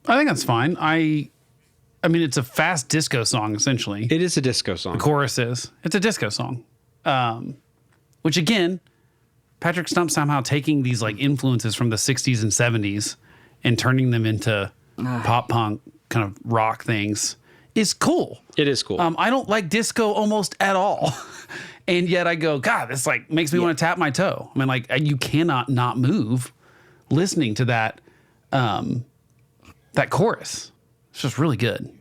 I think that's fine. I mean, it's a fast disco song, essentially. It is a disco song. Chorus is. It's a disco song. Which, again, Patrick Stump somehow taking these like influences from the 60s and 70s and turning them into pop punk kind of rock things is cool. It is cool. I don't like disco almost at all. And yet I go, God, this like makes me want to tap my toe. I mean, like you cannot not move listening to that that chorus. It's just really good.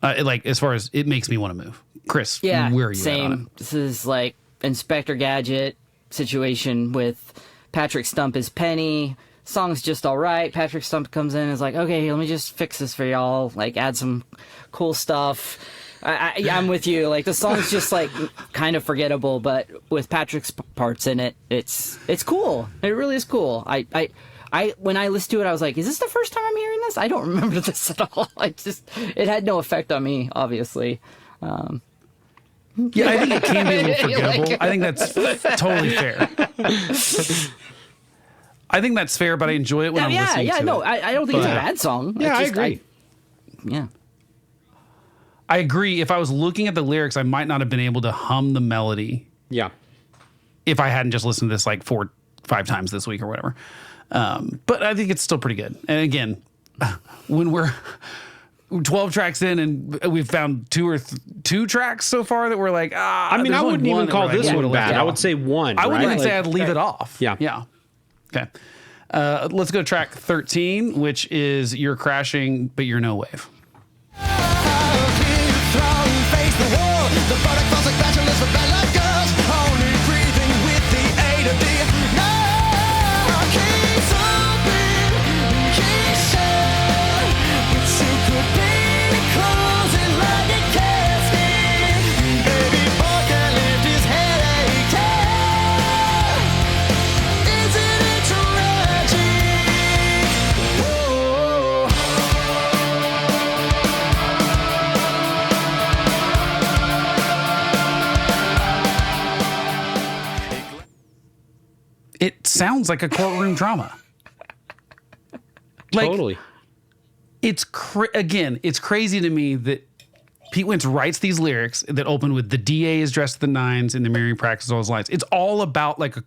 Like as far as it makes me want to move. Chris, Yeah, where are you same. at on it? This is like Inspector Gadget situation with Patrick Stump as Penny. Song's just all right. Patrick Stump comes in and is like, okay, let me just fix this for y'all. Like, add some cool stuff. I'm with you. Like, the song's just like kind of forgettable, but with Patrick's parts in it, it's cool. It really is cool. I when I listened to it, I was like, is this the first time I'm hearing this? I don't remember this at all. It had no effect on me, obviously. Yeah, I think it can be a little forgettable. Like- I think that's totally fair. I think that's fair, but I enjoy it when I'm listening to no, it. I don't think it's a But- bad song. Yeah, It's I just- agree. yeah. I agree. If I was looking at the lyrics, I might not have been able to hum the melody Yeah. if I hadn't just listened to this like 4-5 times this week or whatever. But I think it's still pretty good. And again, when we're 12 tracks in and we've found two tracks so far that we're like, I mean, there's I only wouldn't one even that call we're like, this yeah, one we'll bad. leave it I off. would say 1. I wouldn't right? even say Like, I'd leave it off. Yeah. Yeah. Okay. Let's go to track 13, which is You're Crashing, But You're No Wave. It sounds like a courtroom drama. Like, Totally. it's again, it's crazy to me that Pete Wentz writes these lyrics that open with the DA is dressed to the nines and the Mary practices all his lines. It's all about like a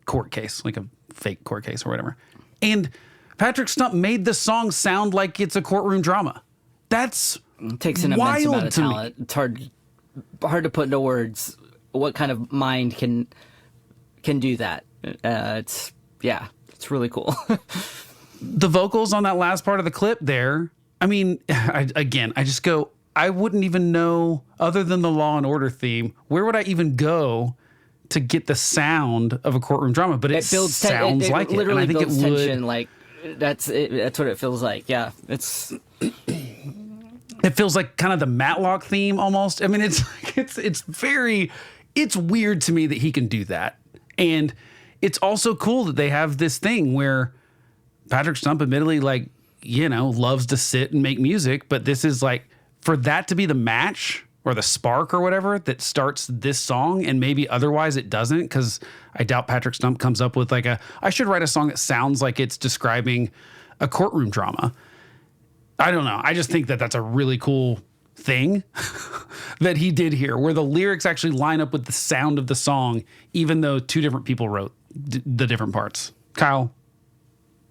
court case, like a fake court case or whatever. And Patrick Stump made the song sound like it's a courtroom drama. That's It takes an immense wild amount of to me. talent. It's hard to put into words what kind of mind can do that. It's really cool. The vocals on that last part of the clip there. I mean, I just go, I wouldn't even know, other than the Law and Order theme, where would I even go to get the sound of a courtroom drama? But it builds ten- sounds it like it. And literally I think builds it would. tension. Like that's it, that's what it feels like. Yeah, it's It feels like kind of the Matlock theme almost. I mean, it's weird to me that he can do that. And it's also cool that they have this thing where Patrick Stump admittedly loves to sit and make music, but this is like, for that to be the match or the spark or whatever that starts this song, and maybe otherwise it doesn't, because I doubt Patrick Stump comes up with I should write a song that sounds like it's describing a courtroom drama. I don't know. I just think that that's a really cool thing that he did here, where the lyrics actually line up with the sound of the song, even though two different people wrote the different parts. Kyle,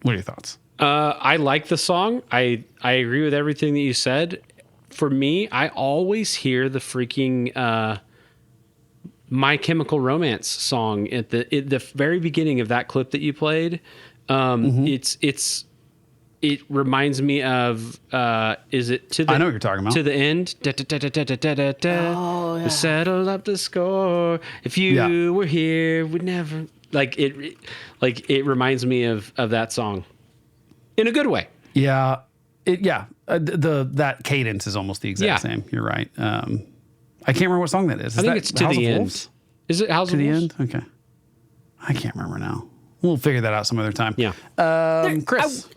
what are your thoughts? I like the song. I agree with everything that you said. For me, I always hear the freaking My Chemical Romance song at the very beginning of that clip that you played. It reminds me of is it to the I know what you're talking about. to the end? Oh, yeah. Settle up the score. If you were here, we'd never it reminds me of that song in a good way. Yeah. That cadence is almost the exact same. You're right. I can't remember what song that is. I think that it's To House the of End. Wolves? Is it House To of the Wolves? End? Okay. I can't remember now. We'll figure that out some other time. Yeah. Chris.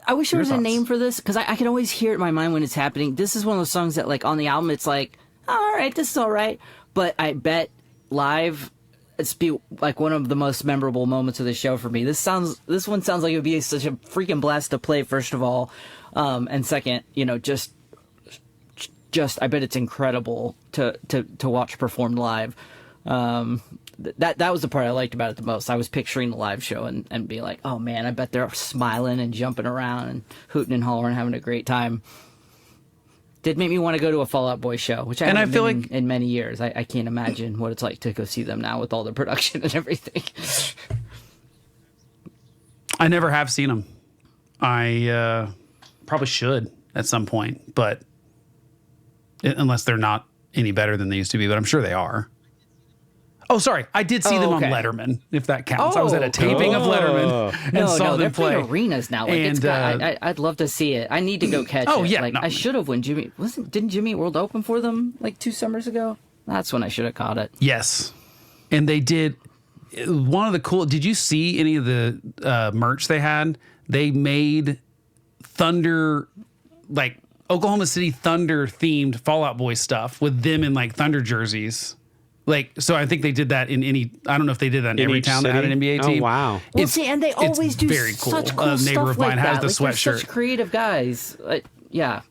I wish there was a thoughts? name for this because I can always hear it in my mind when it's happening. This is one of those songs that, like, on the album, it's like, oh, all right, this is all right. But I bet live, it's be like one of the most memorable moments of the show for me. This one sounds like it would be such a freaking blast to play, first of all, and second, just I bet it's incredible to watch performed live. That was the part I liked about it the most. I was picturing the live show and being like, oh man, I bet they're smiling and jumping around and hooting and hollering, having a great time. Did make me want to go to a Fall Out Boy show, which I haven't feel been like- in many years. I can't imagine what it's like to go see them now with all the production and everything. I never have seen them. I probably should at some point, but unless they're not any better than they used to be, but I'm sure they are. Oh, sorry. I did see them on okay. Letterman, if that counts. I was at a Oh, taping of Letterman and saw they're them play. playing arenas now. Like, And, I'd love to see it. I need to go catch Oh, it. yeah, Like, no. I should have when didn't Jimmy World open for them like 2 summers ago? That's when I should have caught it. Yes. And they did one of the cool. Did you see any of the merch they had? They made Thunder, like Oklahoma City Thunder themed Fall Out Boy stuff with them in like Thunder jerseys. Like, so I think they did that in I don't know if they did that in every each town that had an city? NBA Oh, team. wow. Well, see, and they it's always do very cool. such cool A neighbor stuff of mine like has that. the Like, they're sweatshirt. such creative guys. Yeah.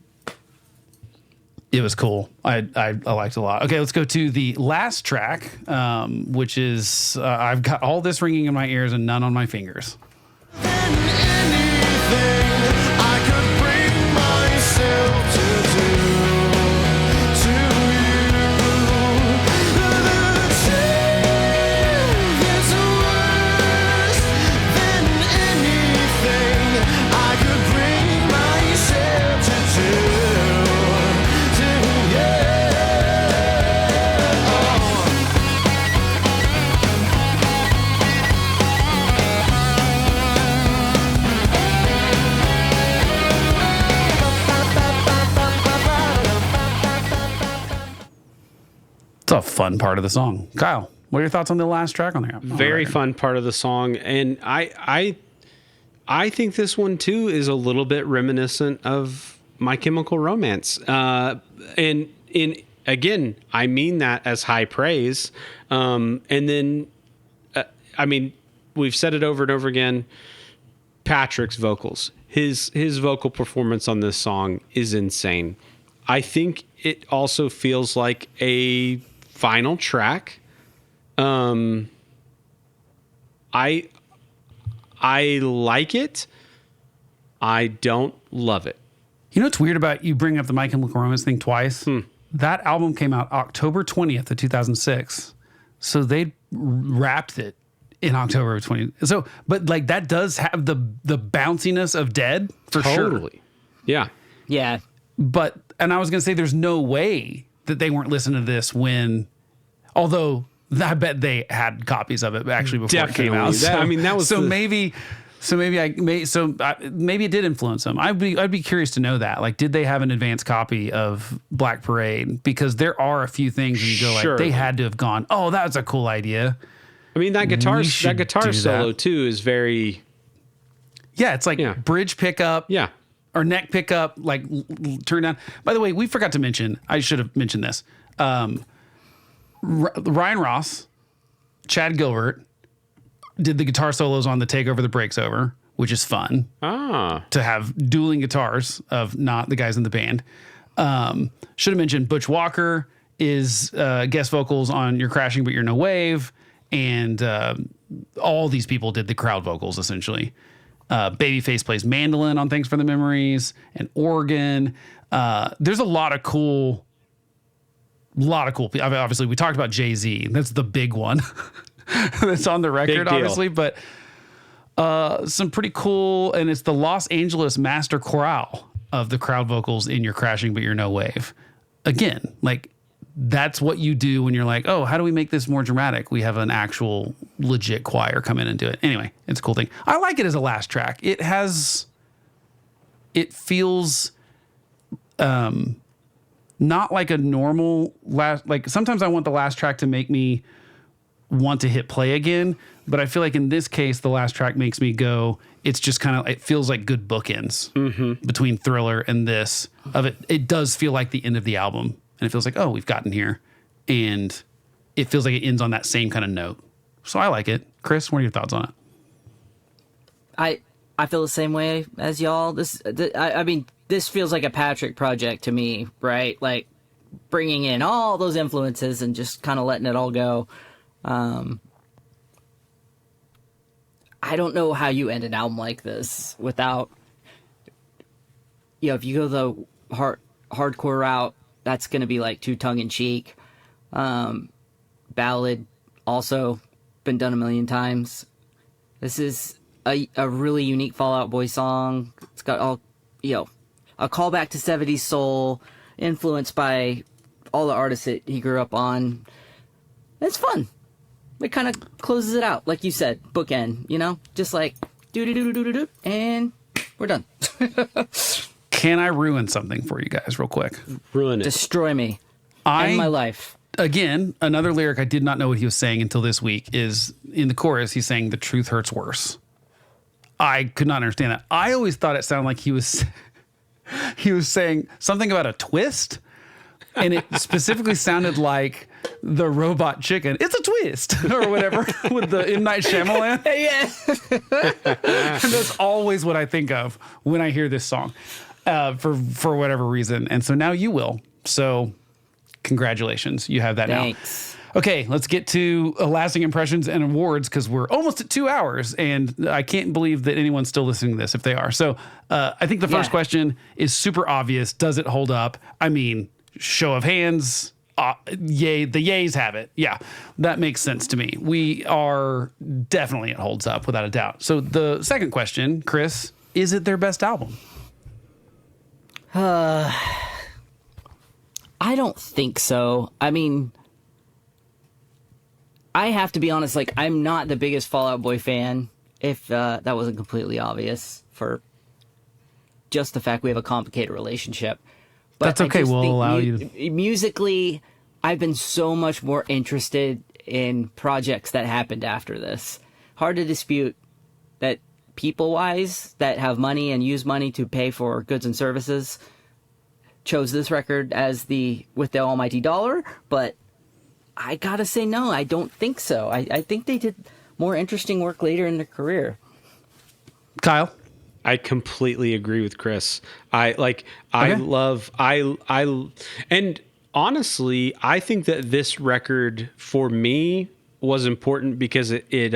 It was cool. I liked it a lot. Okay, let's go to the last track, which is I've got all this ringing in my ears and none on my fingers. It's a fun part of the song. Kyle, what are your thoughts on the last track on there? Very fun part of the song, and I think this one too is a little bit reminiscent of My Chemical Romance, and again, I mean that as high praise. And then, I mean, we've said it over and over again. Patrick's vocals, his vocal performance on this song is insane. I think it also feels like a final track. I like it. I don't love it. You know what's weird about you bringing up the My Chemical Romance thing twice? That album came out October 20th of 2006. So they wrapped it in October of 20. So, but like that does have the bounciness of Dead for sure. Totally. Yeah. Yeah. But, and I was going to say there's no way that they weren't listening to this when, although I bet they had copies of it actually before it came out. Definitely. That was so the- maybe maybe it did influence them. I'd be curious to know that. Like, did they have an advanced copy of Black Parade? Because there are a few things and you go like, Surely. they had to have gone, oh, that was a cool idea. I mean, that guitar should do solo that. too is very, Yeah, it's like bridge pickup. yeah. Or neck pickup, like turn down. By the way, we forgot to mention, I should have mentioned this. Ryan Ross, Chad Gilbert did the guitar solos on the Take Over the Breaks Over, which is fun to have dueling guitars of not the guys in the band. Should have mentioned Butch Walker is guest vocals on You're Crashing But You're No Wave. And all these people did the crowd vocals essentially. Babyface plays mandolin on Thanks for the Memories and organ. There's a lot of cool lot of cool people. I mean, obviously, we talked about Jay-Z. That's the big one that's on the record, deal. obviously. But some pretty cool, and it's the Los Angeles Master Chorale of the crowd vocals in You're Crashing But You're No Wave. Again, like, that's what you do when you're like, oh, how do we make this more dramatic? We have an actual legit choir come in and do it. Anyway, it's a cool thing. I like it as a last track. It feels not like a normal last, like sometimes I want the last track to make me want to hit play again, but I feel like in this case, the last track makes me go, it's just kind of, it feels like good bookends between Thriller and this of it. It does feel like the end of the album. And it feels like, oh, we've gotten here. And it feels like it ends on that same kind of note. So I like it. Chris, what are your thoughts on it? I feel the same way as y'all. I mean, this feels like a Patrick project to me, right? Like bringing in all those influences and just kind of letting it all go. I don't know how you end an album like this without, if you go the hardcore route, that's going to be like too tongue-in-cheek. Ballad, also been done a million times. This is a really unique Fall Out Boy song. It's got all, a callback to 70s soul, influenced by all the artists that he grew up on. It's fun. It kind of closes it out, like you said, bookend, just like do-do-do-do-do-do, and we're done. Can I ruin something for you guys real quick? Ruin it. Destroy me. End my life. Again, another lyric I did not know what he was saying until this week is in the chorus, he's saying the truth hurts worse. I could not understand that. I always thought it sounded like he was saying something about a twist. And it specifically sounded like the robot chicken. It's a twist or whatever with the M. Night Shyamalan. Yeah. And that's always what I think of when I hear this song for whatever reason. And so now you will. So congratulations. You have that Thanks. now. Okay, let's get to lasting impressions and awards because we're almost at 2 hours and I can't believe that anyone's still listening to this if they are. So I think the first question is super obvious. Does it hold up? I mean, show of hands. Yay, the yays have it. Yeah, that makes sense to me. We are definitely, it holds up without a doubt. So the second question, Chris, is it their best album? I don't think so. I mean, I have to be honest, like, I'm not the biggest Fall Out Boy fan, if that wasn't completely obvious, for just the fact we have a complicated relationship. But that's okay. We'll allow you to. Musically, I've been so much more interested in projects that happened after this. Hard to dispute that people-wise, that have money and use money to pay for goods and services, chose this record as with the almighty dollar. But I gotta say, no, I don't think so. I think they did more interesting work later in their career. Kyle? I completely agree with Chris. And honestly, I think that this record for me was important because it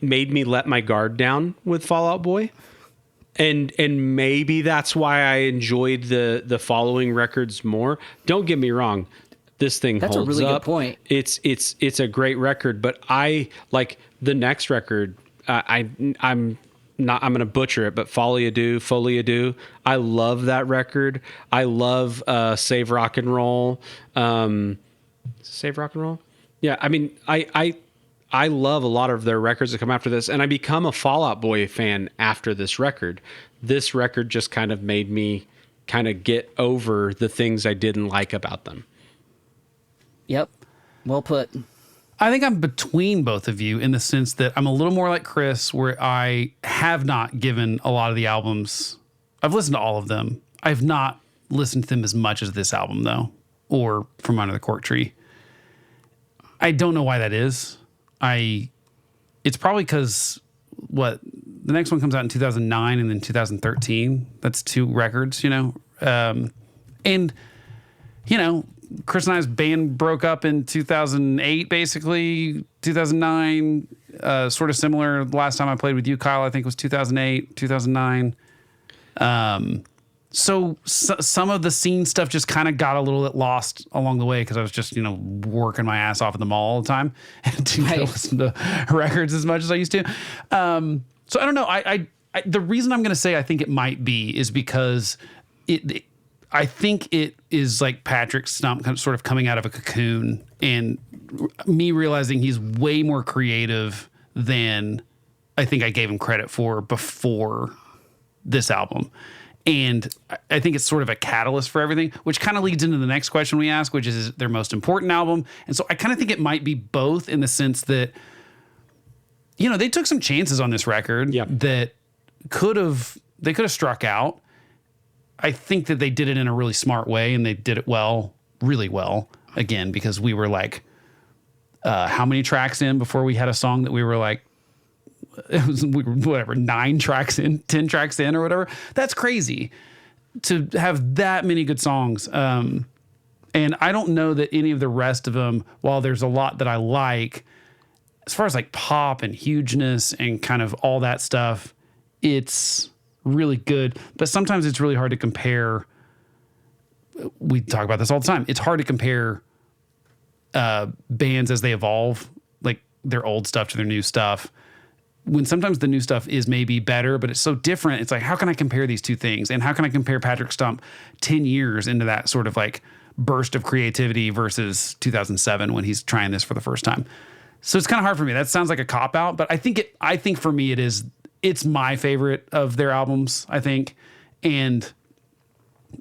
made me let my guard down with Fall Out Boy. And maybe that's why I enjoyed the following records more. Don't get me wrong. This thing holds up. That's a really good point. It's a great record, but I like the next record. I'm going to butcher it, but Folie à Deux. I love that record. I love Save Rock and Roll. Save Rock and Roll? Yeah, I mean, I love a lot of their records that come after this, and I become a Fall Out Boy fan after this record. This record just kind of made me kind of get over the things I didn't like about them. Yep. Well put. I think I'm between both of you in the sense that I'm a little more like Chris, where I have not given a lot of the albums. I've listened to all of them. I've not listened to them as much as this album, though, or From Under the Cork Tree. I don't know why that is. It's probably because the next one comes out in 2009 and then 2013. That's 2 records, and Chris and I's band broke up in 2008, basically 2009, sort of similar. The last time I played with you, Kyle, I think was 2008, 2009. So some of the scene stuff just kind of got a little bit lost along the way because I was just, working my ass off at the mall all the time and didn't listen to records as much as I used to. So I don't know. I the reason I'm going to say I think it might be is because I think it is like Patrick Stump sort of coming out of a cocoon and me realizing he's way more creative than I think I gave him credit for before this album. And I think it's sort of a catalyst for everything, which kind of leads into the next question we ask, which is their most important album. And so I kind of think it might be both in the sense that, they took some chances on this record that they could have struck out. I think that they did it in a really smart way and they did it really well, again, because we were like, how many tracks in before we had a song that we were like, we were, whatever, 9 tracks in, 10 tracks in or whatever. That's crazy to have that many good songs. And I don't know that any of the rest of them, while there's a lot that I like, as far as like pop and hugeness and kind of all that stuff, it's really good. But sometimes it's really hard to compare. We talk about this all the time. It's hard to compare bands as they evolve, like their old stuff to their new stuff. When sometimes the new stuff is maybe better, but it's so different. It's like, how can I compare these two things? And how can I compare Patrick Stump 10 years into that sort of like burst of creativity versus 2007 when he's trying this for the first time? So it's kind of hard for me. That sounds like a cop out, but I think for me it's my favorite of their albums, I think. And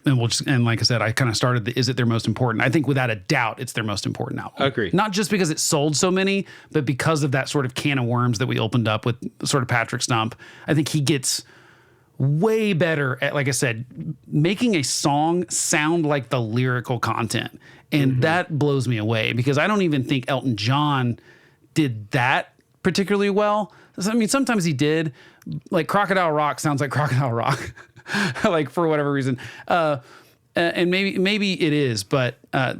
like I said, I kind of started is it their most important? I think without a doubt, it's their most important album. Agree. Not just because it sold so many, but because of that sort of can of worms that we opened up with sort of Patrick Stump. I think he gets way better at, like I said, making a song sound like the lyrical content. And that blows me away because I don't even think Elton John did that particularly well. I mean, sometimes he did. Like Crocodile Rock sounds like Crocodile Rock. Like for whatever reason, and maybe it is, but I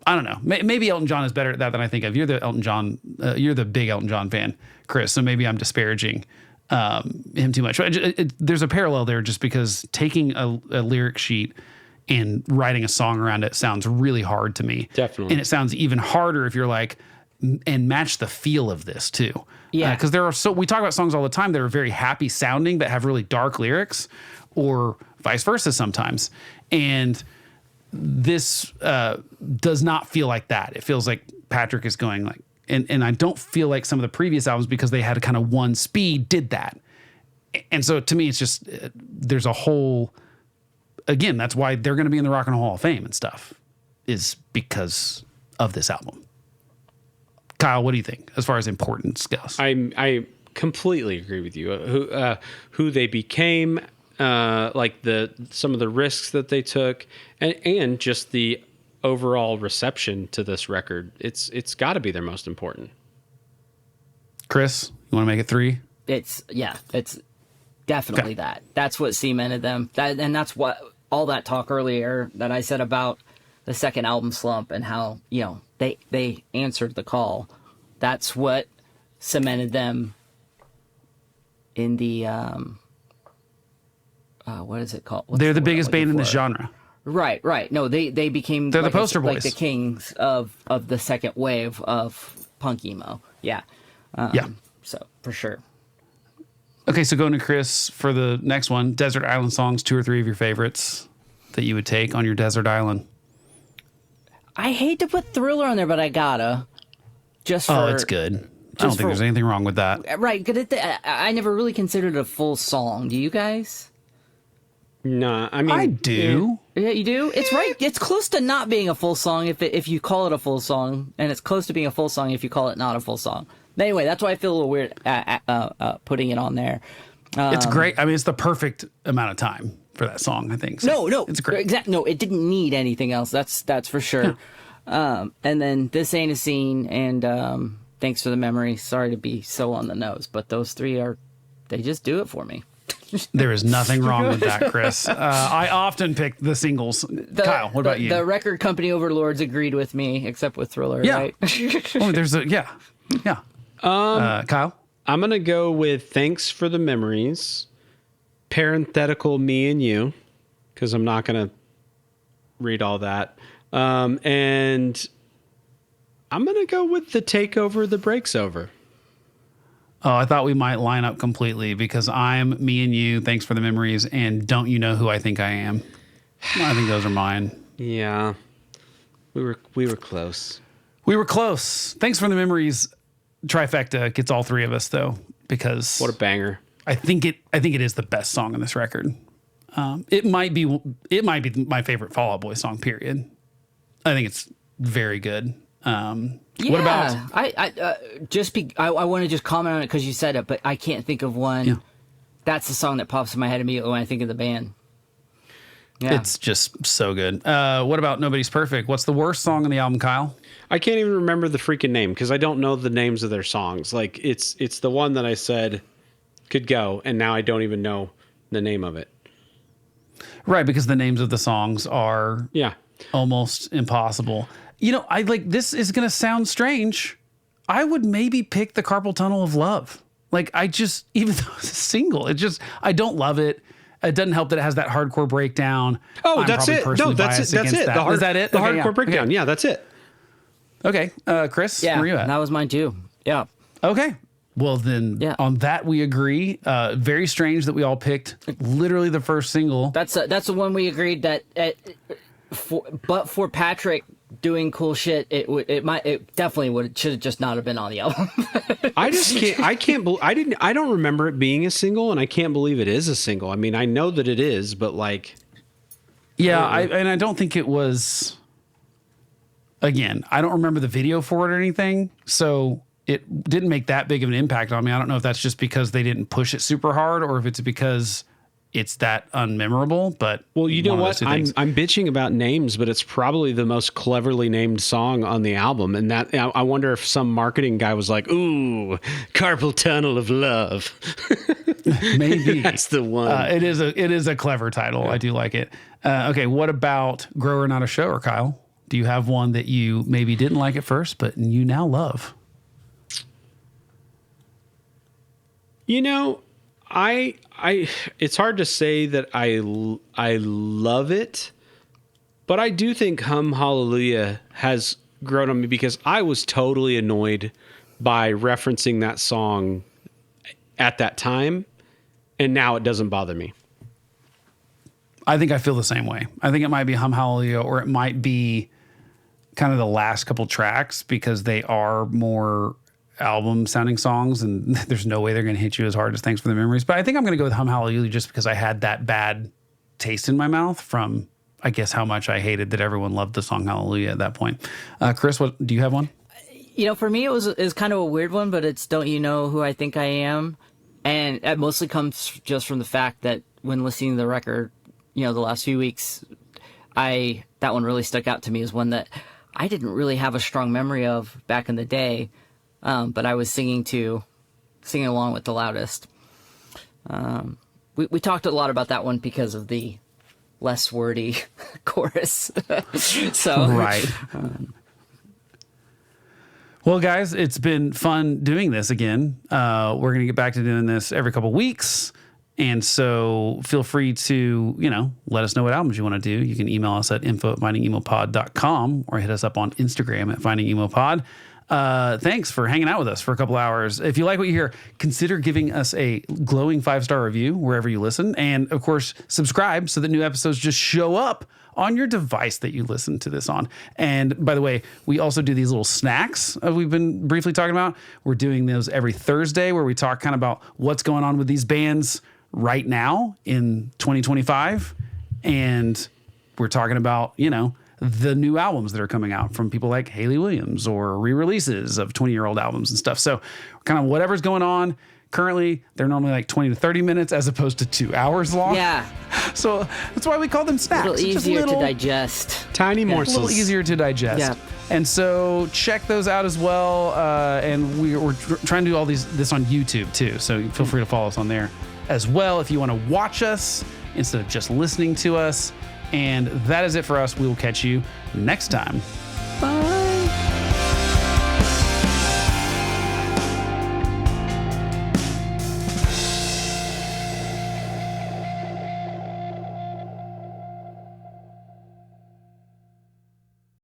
don't know. Maybe Elton John is better at that than I think of. You're the Elton John, you're the big Elton John fan, Chris. So maybe I'm disparaging him too much. There's a parallel there, just because taking a lyric sheet and writing a song around it sounds really hard to me. Definitely, and it sounds even harder if you're like, and match the feel of this too. Yeah. Because we talk about songs all the time that are very happy sounding that have really dark lyrics, or vice versa sometimes. And this does not feel like that. It feels like Patrick is going like, and I don't feel like some of the previous albums, because they had a kind of one speed, did that. And so to me, it's just, there's a whole, again, that's why they're going to be in the Rock and Roll Hall of Fame and stuff, is because of this album. Kyle, what do you think as far as importance goes? I completely agree with you. Who they became, like some of the risks that they took, and just the overall reception to this record. It's got to be their most important. Chris, you want to make it 3? It's definitely that. That's what cemented them. And that's what all that talk earlier that I said about the second album slump and how, they answered the call. That's what cemented them in the what is it called? They're the biggest band in this genre. Right. No, they became, they're the poster boys, like the kings of the second wave of punk emo. Yeah. So for sure. Okay, so going to Chris for the next one, Desert Island Songs, 2 or 3 of your favorites that you would take on your desert island. I hate to put Thriller on there, but I gotta. It's good. I don't think there's anything wrong with that. Right, because I never really considered it a full song. Do you guys? No, I mean, I do. Yeah, you do? It's right. It's close to not being a full song if you call it a full song, and it's close to being a full song if you call it not a full song. But anyway, that's why I feel a little weird putting it on there. It's great. I mean, it's the perfect amount of time for that song, I think. So no, it's great. Exactly. No, it didn't need anything else. That's for sure. And then This Ain't a Scene and Thanks for the Memory. Sorry to be so on the nose, but those 3 they just do it for me. There is nothing wrong with that, Chris. I often pick the singles. Kyle, what about you? The record company overlords agreed with me, except with Thriller, Yeah. right? Yeah. Kyle? I'm gonna go with Thanks for the Memories, parenthetical me and you, because I'm not going to read all that. And I'm going to go with the takeover, the breaks over. Oh, I thought we might line up completely because I'm me and you. Thanks for the memories. And don't you know who I think I am? I think those are mine. Yeah. We were close. We were close. Thanks for the memories. Trifecta gets all three of us though, because What a banger. I think it is the best song on this record. It might be my favorite Fall Out Boy song, period. I think it's very good. What about I want to just comment on it because you said it, but I can't think of one. Yeah. That's the song that pops in my head immediately when I think of the band. Yeah. It's just so good. What about Nobody's Perfect? What's the worst song on the album, Kyle? I can't even remember the freaking name because I don't know the names of their songs. Like it's the one that I said could go, and now I don't even know the name of it. Right, because the names of the songs are almost impossible. You know, this is going to sound strange. I would maybe pick the Carpal Tunnel of Love. Like, even though it's a single, I don't love it. It doesn't help that it has that hardcore breakdown. Oh, I'm that's probably it. personally No, that's biased it. That's against it. That. Is that it? The Okay, hardcore breakdown. Okay. Yeah, that's it. Okay. Chris, Yeah, where are you at? that was mine too. Yeah. Okay. Well, then on that we agree. Very strange that we all picked literally the first single. That's the one we agreed that for Patrick doing cool shit, it definitely should have just not have been on the album. I don't remember it being a single, and I can't believe it is a single. I mean, I know that it is, but like, yeah, I don't think it was. Again, I don't remember the video for it or anything, so it didn't make that big of an impact on me. I don't know if that's just because they didn't push it super hard, or if it's because it's that unmemorable. But well, you know what? I'm bitching about names, but it's probably the most cleverly named song on the album. And that I wonder if some marketing guy was like, "Ooh, Carpal Tunnel of Love." Maybe that's the one. It is a clever title. I do like it. Okay, what about Grower Not a Shower, Kyle? Do you have one that you maybe didn't like at first, but you now love? You know, I it's hard to say that I love it, but I do think Hum Hallelujah has grown on me because I was totally annoyed by referencing that song at that time, and now it doesn't bother me. I think I feel the same way. I think it might be Hum Hallelujah, or it might be kind of the last couple tracks because they are more album sounding songs, and there's no way they're going to hit you as hard as Thanks for the Memories. But I think I'm going to go with Hum Hallelujah just because I had that bad taste in my mouth from, I guess, how much I hated that everyone loved the song Hallelujah at that point. Chris, what do you have one? You know, for me, it was kind of a weird one, but it's Don't You Know Who I Think I Am? And it mostly comes just from the fact that when listening to the record, you know, the last few weeks, that one really stuck out to me as one that I didn't really have a strong memory of back in the day. But I was singing along with the loudest. We talked a lot about that one because of the less wordy chorus. So right. Well, guys, it's been fun doing this again. We're going to get back to doing this every couple weeks. And so feel free to, let us know what albums you want to do. You can email us at info@findingemopod.com or hit us up on Instagram at findingemopod. Thanks for hanging out with us for a couple hours. If you like what you hear, consider giving us a glowing 5-star review wherever you listen. And of course, subscribe so that new episodes just show up on your device that you listen to this on. And by the way, we also do these little snacks we've been briefly talking about. We're doing those every Thursday where we talk kind of about what's going on with these bands right now in 2025. And we're talking about, the new albums that are coming out from people like Hayley Williams or re-releases of 20-year-old albums and stuff. So kind of whatever's going on. Currently, they're normally like 20 to 30 minutes as opposed to 2 hours long. Yeah. So that's why we call them snacks. A little easier to digest. Tiny morsels. A little easier to digest. Yeah. And so check those out as well. And we're trying to do all this on YouTube too. So feel free to follow us on there as well if you want to watch us instead of just listening to us. And that is it for us. We will catch you next time.